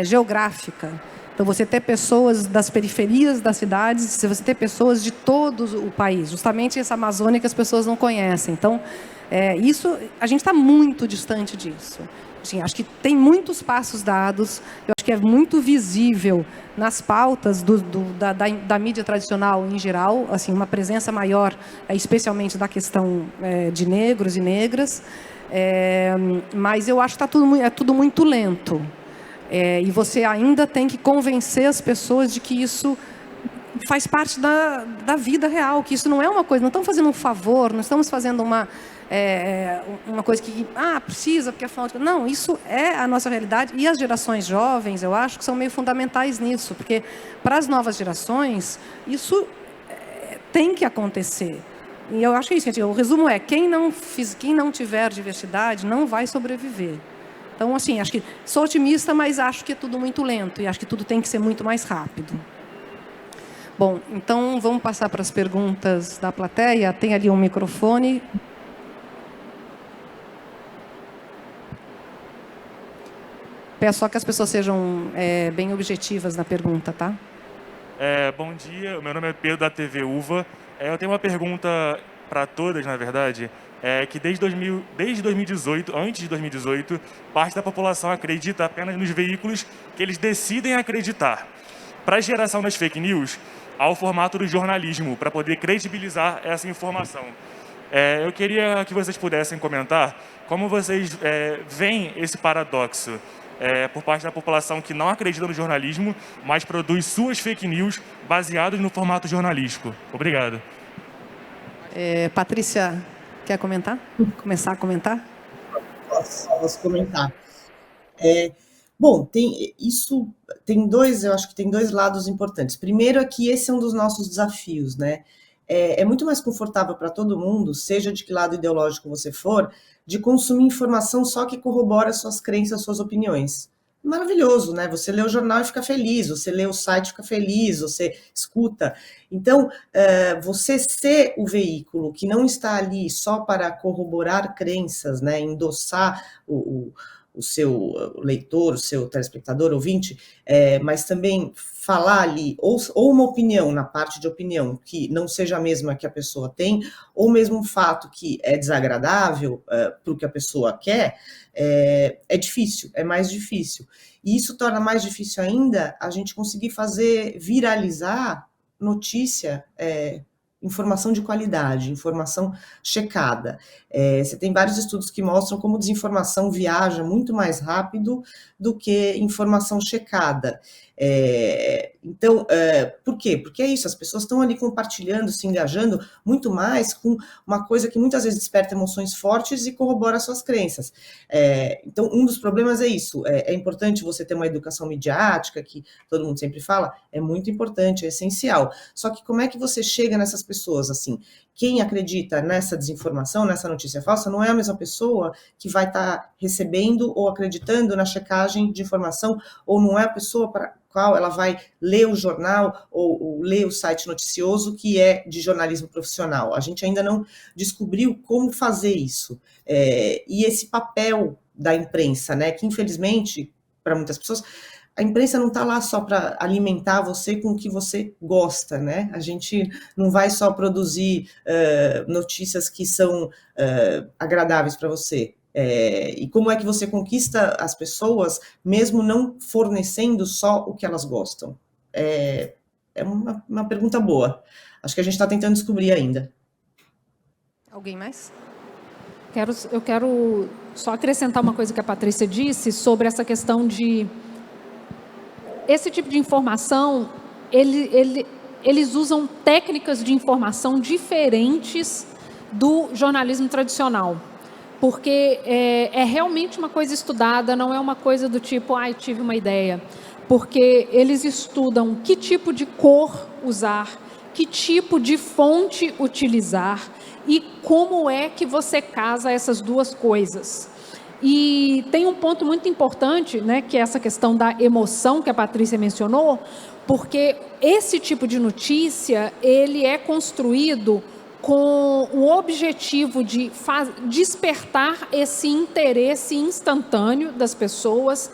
geográfica. Então, você ter pessoas das periferias das cidades, você ter pessoas de todo o país, justamente essa Amazônia que as pessoas não conhecem. Então, isso, a gente está muito distante disso. Assim, acho que tem muitos passos dados, eu acho que é muito visível nas pautas da mídia tradicional em geral, assim, uma presença maior, especialmente da questão de negros e negras, mas eu acho que é tudo muito lento. E você ainda tem que convencer as pessoas de que isso faz parte da vida real, que isso não é uma coisa, não estamos fazendo um favor, não estamos fazendo uma coisa que precisa, porque afinal de contas, não, isso é a nossa realidade, e as gerações jovens, eu acho que são meio fundamentais nisso, porque para as novas gerações, isso tem que acontecer. E eu acho que é isso, gente, o resumo é, quem não tiver diversidade não vai sobreviver. Então, assim, acho que sou otimista, mas acho que é tudo muito lento, e acho que tudo tem que ser muito mais rápido. Bom, então vamos passar para as perguntas da plateia. Tem ali um microfone. Peço só que as pessoas sejam bem objetivas na pergunta, tá? Bom dia, meu nome é Pedro, da TV UVA. Eu tenho uma pergunta para todas, na verdade, que desde 2018, antes de 2018, parte da população acredita apenas nos veículos que eles decidem acreditar. Para a geração das fake news, há o formato do jornalismo, para poder credibilizar essa informação. Eu queria que vocês pudessem comentar como vocês veem esse paradoxo por parte da população que não acredita no jornalismo, mas produz suas fake news baseadas no formato jornalístico. Obrigado. Patrícia, quer comentar? Começar a comentar? Posso comentar. Bom, eu acho que tem dois lados importantes. Primeiro é que esse é um dos nossos desafios, né? É muito mais confortável para todo mundo, seja de que lado ideológico você for, de consumir informação só que corrobora suas crenças, suas opiniões. Maravilhoso, né? Você lê o jornal e fica feliz, você lê o site e fica feliz, você escuta. Então, você ser o veículo que não está ali só para corroborar crenças, né? Endossar o seu leitor, o seu telespectador, ouvinte, mas também falar ali, ou uma opinião, na parte de opinião, que não seja a mesma que a pessoa tem, ou mesmo um fato que é desagradável para o que a pessoa quer, é difícil, é mais difícil. E isso torna mais difícil ainda a gente conseguir fazer viralizar notícia, informação de qualidade, informação checada. Você tem vários estudos que mostram como desinformação viaja muito mais rápido do que informação checada. Então, por quê? Porque é isso, as pessoas estão ali compartilhando, se engajando muito mais com uma coisa que muitas vezes desperta emoções fortes e corrobora suas crenças. Então, um dos problemas é isso. É importante você ter uma educação midiática, que todo mundo sempre fala, é muito importante, é essencial. Só que como é que você chega nessas pessoas, assim? Quem acredita nessa desinformação, nessa notícia falsa, não é a mesma pessoa que vai estar recebendo ou acreditando na checagem de informação, ou não é a pessoa para qual ela vai ler o jornal ou ler o site noticioso que é de jornalismo profissional. A gente ainda não descobriu como fazer isso. E esse papel da imprensa, né, que infelizmente, para muitas pessoas, a imprensa não está lá só para alimentar você com o que você gosta, né? A gente não vai só produzir notícias que são agradáveis para você. E como é que você conquista as pessoas, mesmo não fornecendo só o que elas gostam? É uma pergunta boa. Acho que a gente está tentando descobrir ainda. Alguém mais? Eu quero só acrescentar uma coisa que a Patrícia disse sobre essa questão de... Esse tipo de informação, eles usam técnicas de informação diferentes do jornalismo tradicional. Porque é realmente uma coisa estudada, não é uma coisa do tipo, tive uma ideia. Porque eles estudam que tipo de cor usar, que tipo de fonte utilizar e como é que você casa essas duas coisas. E tem um ponto muito importante, né, que é essa questão da emoção que a Patrícia mencionou, porque esse tipo de notícia, ele é construído com o objetivo de despertar esse interesse instantâneo das pessoas,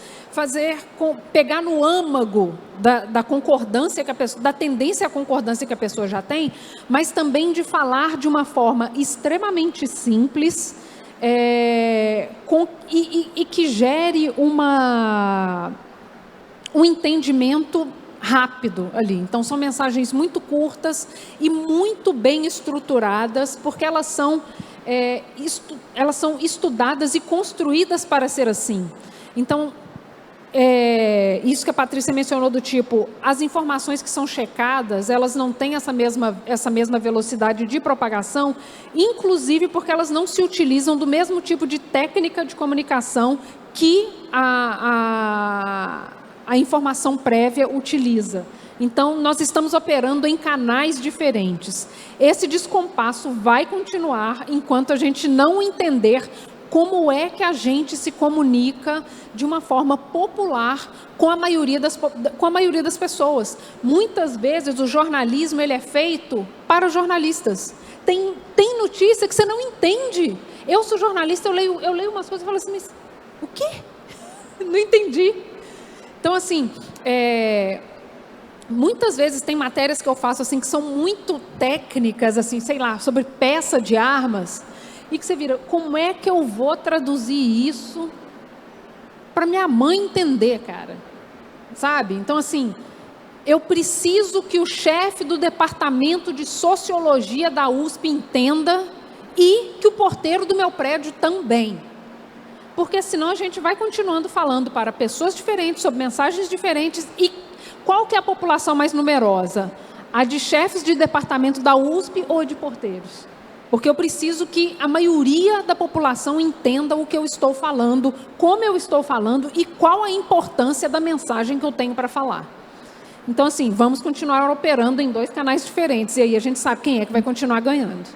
pegar no âmago da concordância que a pessoa, da tendência à concordância que a pessoa já tem, mas também de falar de uma forma extremamente simples, e que gere um entendimento rápido ali. Então, são mensagens muito curtas e muito bem estruturadas, porque elas são estudadas e construídas para ser assim. Então, isso que a Patrícia mencionou do tipo, as informações que são checadas, elas não têm essa mesma velocidade de propagação, inclusive porque elas não se utilizam do mesmo tipo de técnica de comunicação que a informação prévia utiliza. Então, nós estamos operando em canais diferentes. Esse descompasso vai continuar enquanto a gente não entender como é que a gente se comunica de uma forma popular com a maioria das pessoas. Muitas vezes o jornalismo ele é feito para os jornalistas. Tem notícia que você não entende. Eu sou jornalista, eu leio umas coisas e falo assim, mas o quê? Não entendi. Então, assim, muitas vezes tem matérias que eu faço assim que são muito técnicas, assim, sei lá, sobre peça de armas, e que você vira, como é que eu vou traduzir isso para minha mãe entender, cara? Sabe? Então, assim, eu preciso que o chefe do departamento de sociologia da USP entenda e que o porteiro do meu prédio também. Porque senão a gente vai continuando falando para pessoas diferentes, sobre mensagens diferentes. E qual que é a população mais numerosa? A de chefes de departamento da USP ou de porteiros? Porque eu preciso que a maioria da população entenda o que eu estou falando, como eu estou falando e qual a importância da mensagem que eu tenho para falar. Então, assim, vamos continuar operando em 2 canais diferentes. E aí a gente sabe quem é que vai continuar ganhando.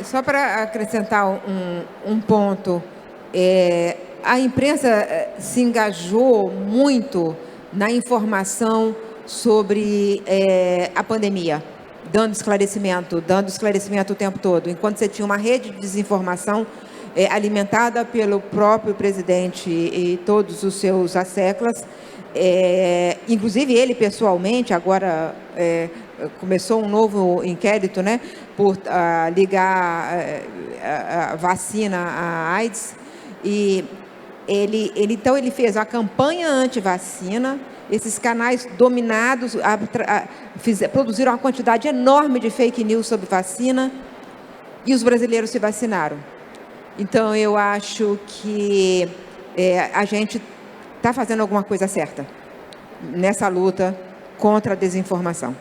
Só para acrescentar um ponto, a imprensa se engajou muito na informação sobre a pandemia, dando esclarecimento o tempo todo. Enquanto você tinha uma rede de desinformação alimentada pelo próprio presidente e todos os seus asseclas, inclusive ele pessoalmente, agora começou um novo inquérito, né, por ligar a vacina à AIDS, e então ele fez a campanha anti-vacina, esses canais dominados produziram uma quantidade enorme de fake news sobre vacina, e os brasileiros se vacinaram. Então, eu acho que a gente está fazendo alguma coisa certa nessa luta contra a desinformação.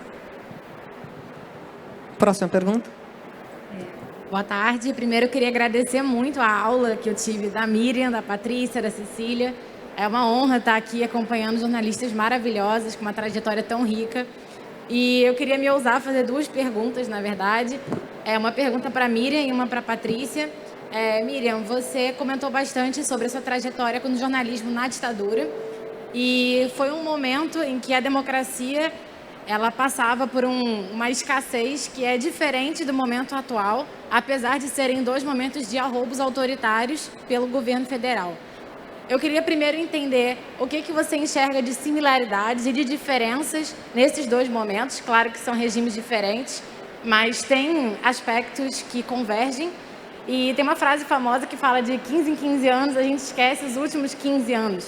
Próxima pergunta. Boa tarde. Primeiro, eu queria agradecer muito a aula que eu tive da Miriam, da Patrícia, da Cecília. É uma honra estar aqui acompanhando jornalistas maravilhosos com uma trajetória tão rica. E eu queria me ousar a fazer 2 perguntas, na verdade. Uma pergunta para a Miriam e uma para a Patrícia. Miriam, você comentou bastante sobre a sua trajetória com o jornalismo na ditadura. E foi um momento em que a democracia ela passava por uma escassez que é diferente do momento atual, apesar de serem 2 momentos de arroubos autoritários pelo governo federal. Eu queria primeiro entender o que você enxerga de similaridades e de diferenças nesses 2 momentos. Claro que são regimes diferentes, mas tem aspectos que convergem. E tem uma frase famosa que fala de 15 em 15 anos, a gente esquece os últimos 15 anos.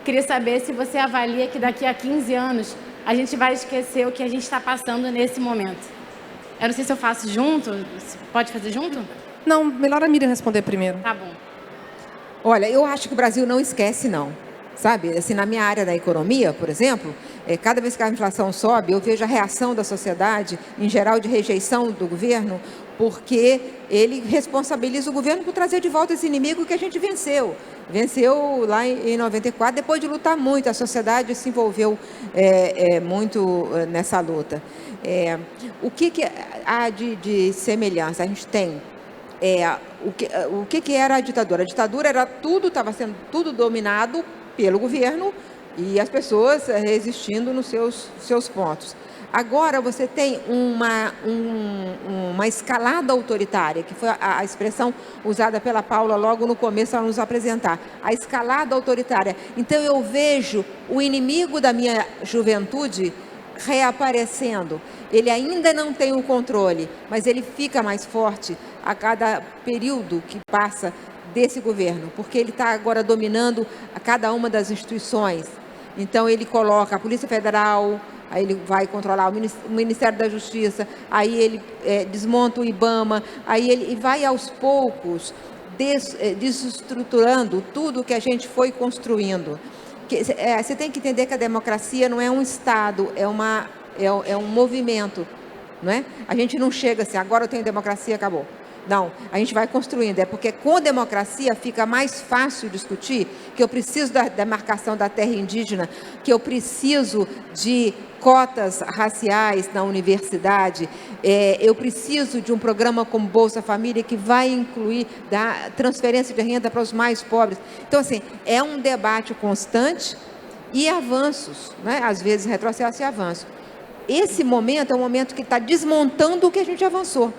Queria saber se você avalia que daqui a 15 anos a gente vai esquecer o que a gente está passando nesse momento. Eu não sei se eu faço junto. Pode fazer junto? Não, melhor a Miriam responder primeiro. Tá bom. Olha, eu acho que o Brasil não esquece, não. Sabe, assim, na minha área da economia, por exemplo, cada vez que a inflação sobe, eu vejo a reação da sociedade, em geral, de rejeição do governo, porque ele responsabiliza o governo por trazer de volta esse inimigo que a gente venceu. Venceu lá em 94, depois de lutar muito, a sociedade se envolveu muito nessa luta. O que há de semelhança? A gente tem o que era a ditadura? A ditadura era tudo, estava sendo tudo dominado pelo governo e as pessoas resistindo nos seus pontos. Agora você tem uma escalada autoritária, que foi a expressão usada pela Paula logo no começo ao nos apresentar. A escalada autoritária. Então eu vejo o inimigo da minha juventude reaparecendo. Ele ainda não tem o controle, mas ele fica mais forte a cada período que passa desse governo, porque ele está agora dominando a cada uma das instituições. Então ele coloca a Polícia Federal, aí ele vai controlar o Ministério da Justiça, aí ele desmonta o IBAMA, aí ele vai aos poucos desestruturando tudo que a gente foi construindo. Você tem que entender que a democracia não é um Estado, é um movimento, não é? A gente não chega assim, agora eu tenho democracia, acabou. Não, a gente vai construindo, é porque com democracia fica mais fácil discutir que eu preciso da demarcação da terra indígena, que eu preciso de cotas raciais na universidade, eu preciso de um programa como Bolsa Família que vai incluir da transferência de renda para os mais pobres. Então, assim, é um debate constante e avanços, né? Às vezes retrocesso e avanço. Esse momento é um momento que está desmontando o que a gente avançou.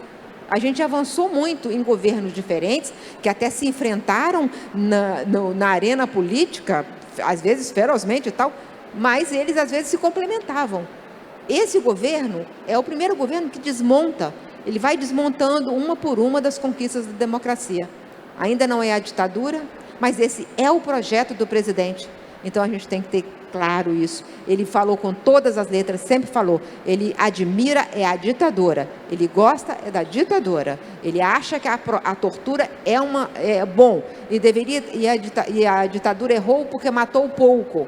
A gente avançou muito em governos diferentes, que até se enfrentaram na arena política, às vezes ferozmente e tal, mas eles às vezes se complementavam. Esse governo é o primeiro governo que desmonta, ele vai desmontando uma por uma das conquistas da democracia. Ainda não é a ditadura, mas esse é o projeto do presidente. Então a gente tem que ter claro isso. Ele falou com todas as letras, sempre falou. Ele admira a ditadura, ele gosta da ditadura. Ele acha que a tortura é bom e a ditadura errou porque matou pouco.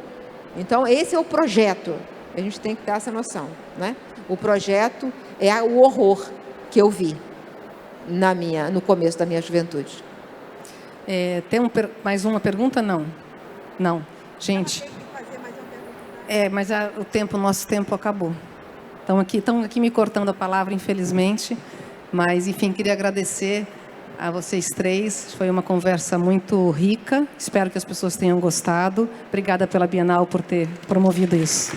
Então esse é o projeto. A gente tem que ter essa noção, né? O projeto é o horror que eu vi no começo da minha juventude. Tem mais uma pergunta? Não. Não. Gente, mas o nosso tempo acabou. Estão aqui me cortando a palavra, infelizmente. Mas, enfim, queria agradecer a vocês três. Foi uma conversa muito rica. Espero que as pessoas tenham gostado. Obrigada pela Bienal por ter promovido isso.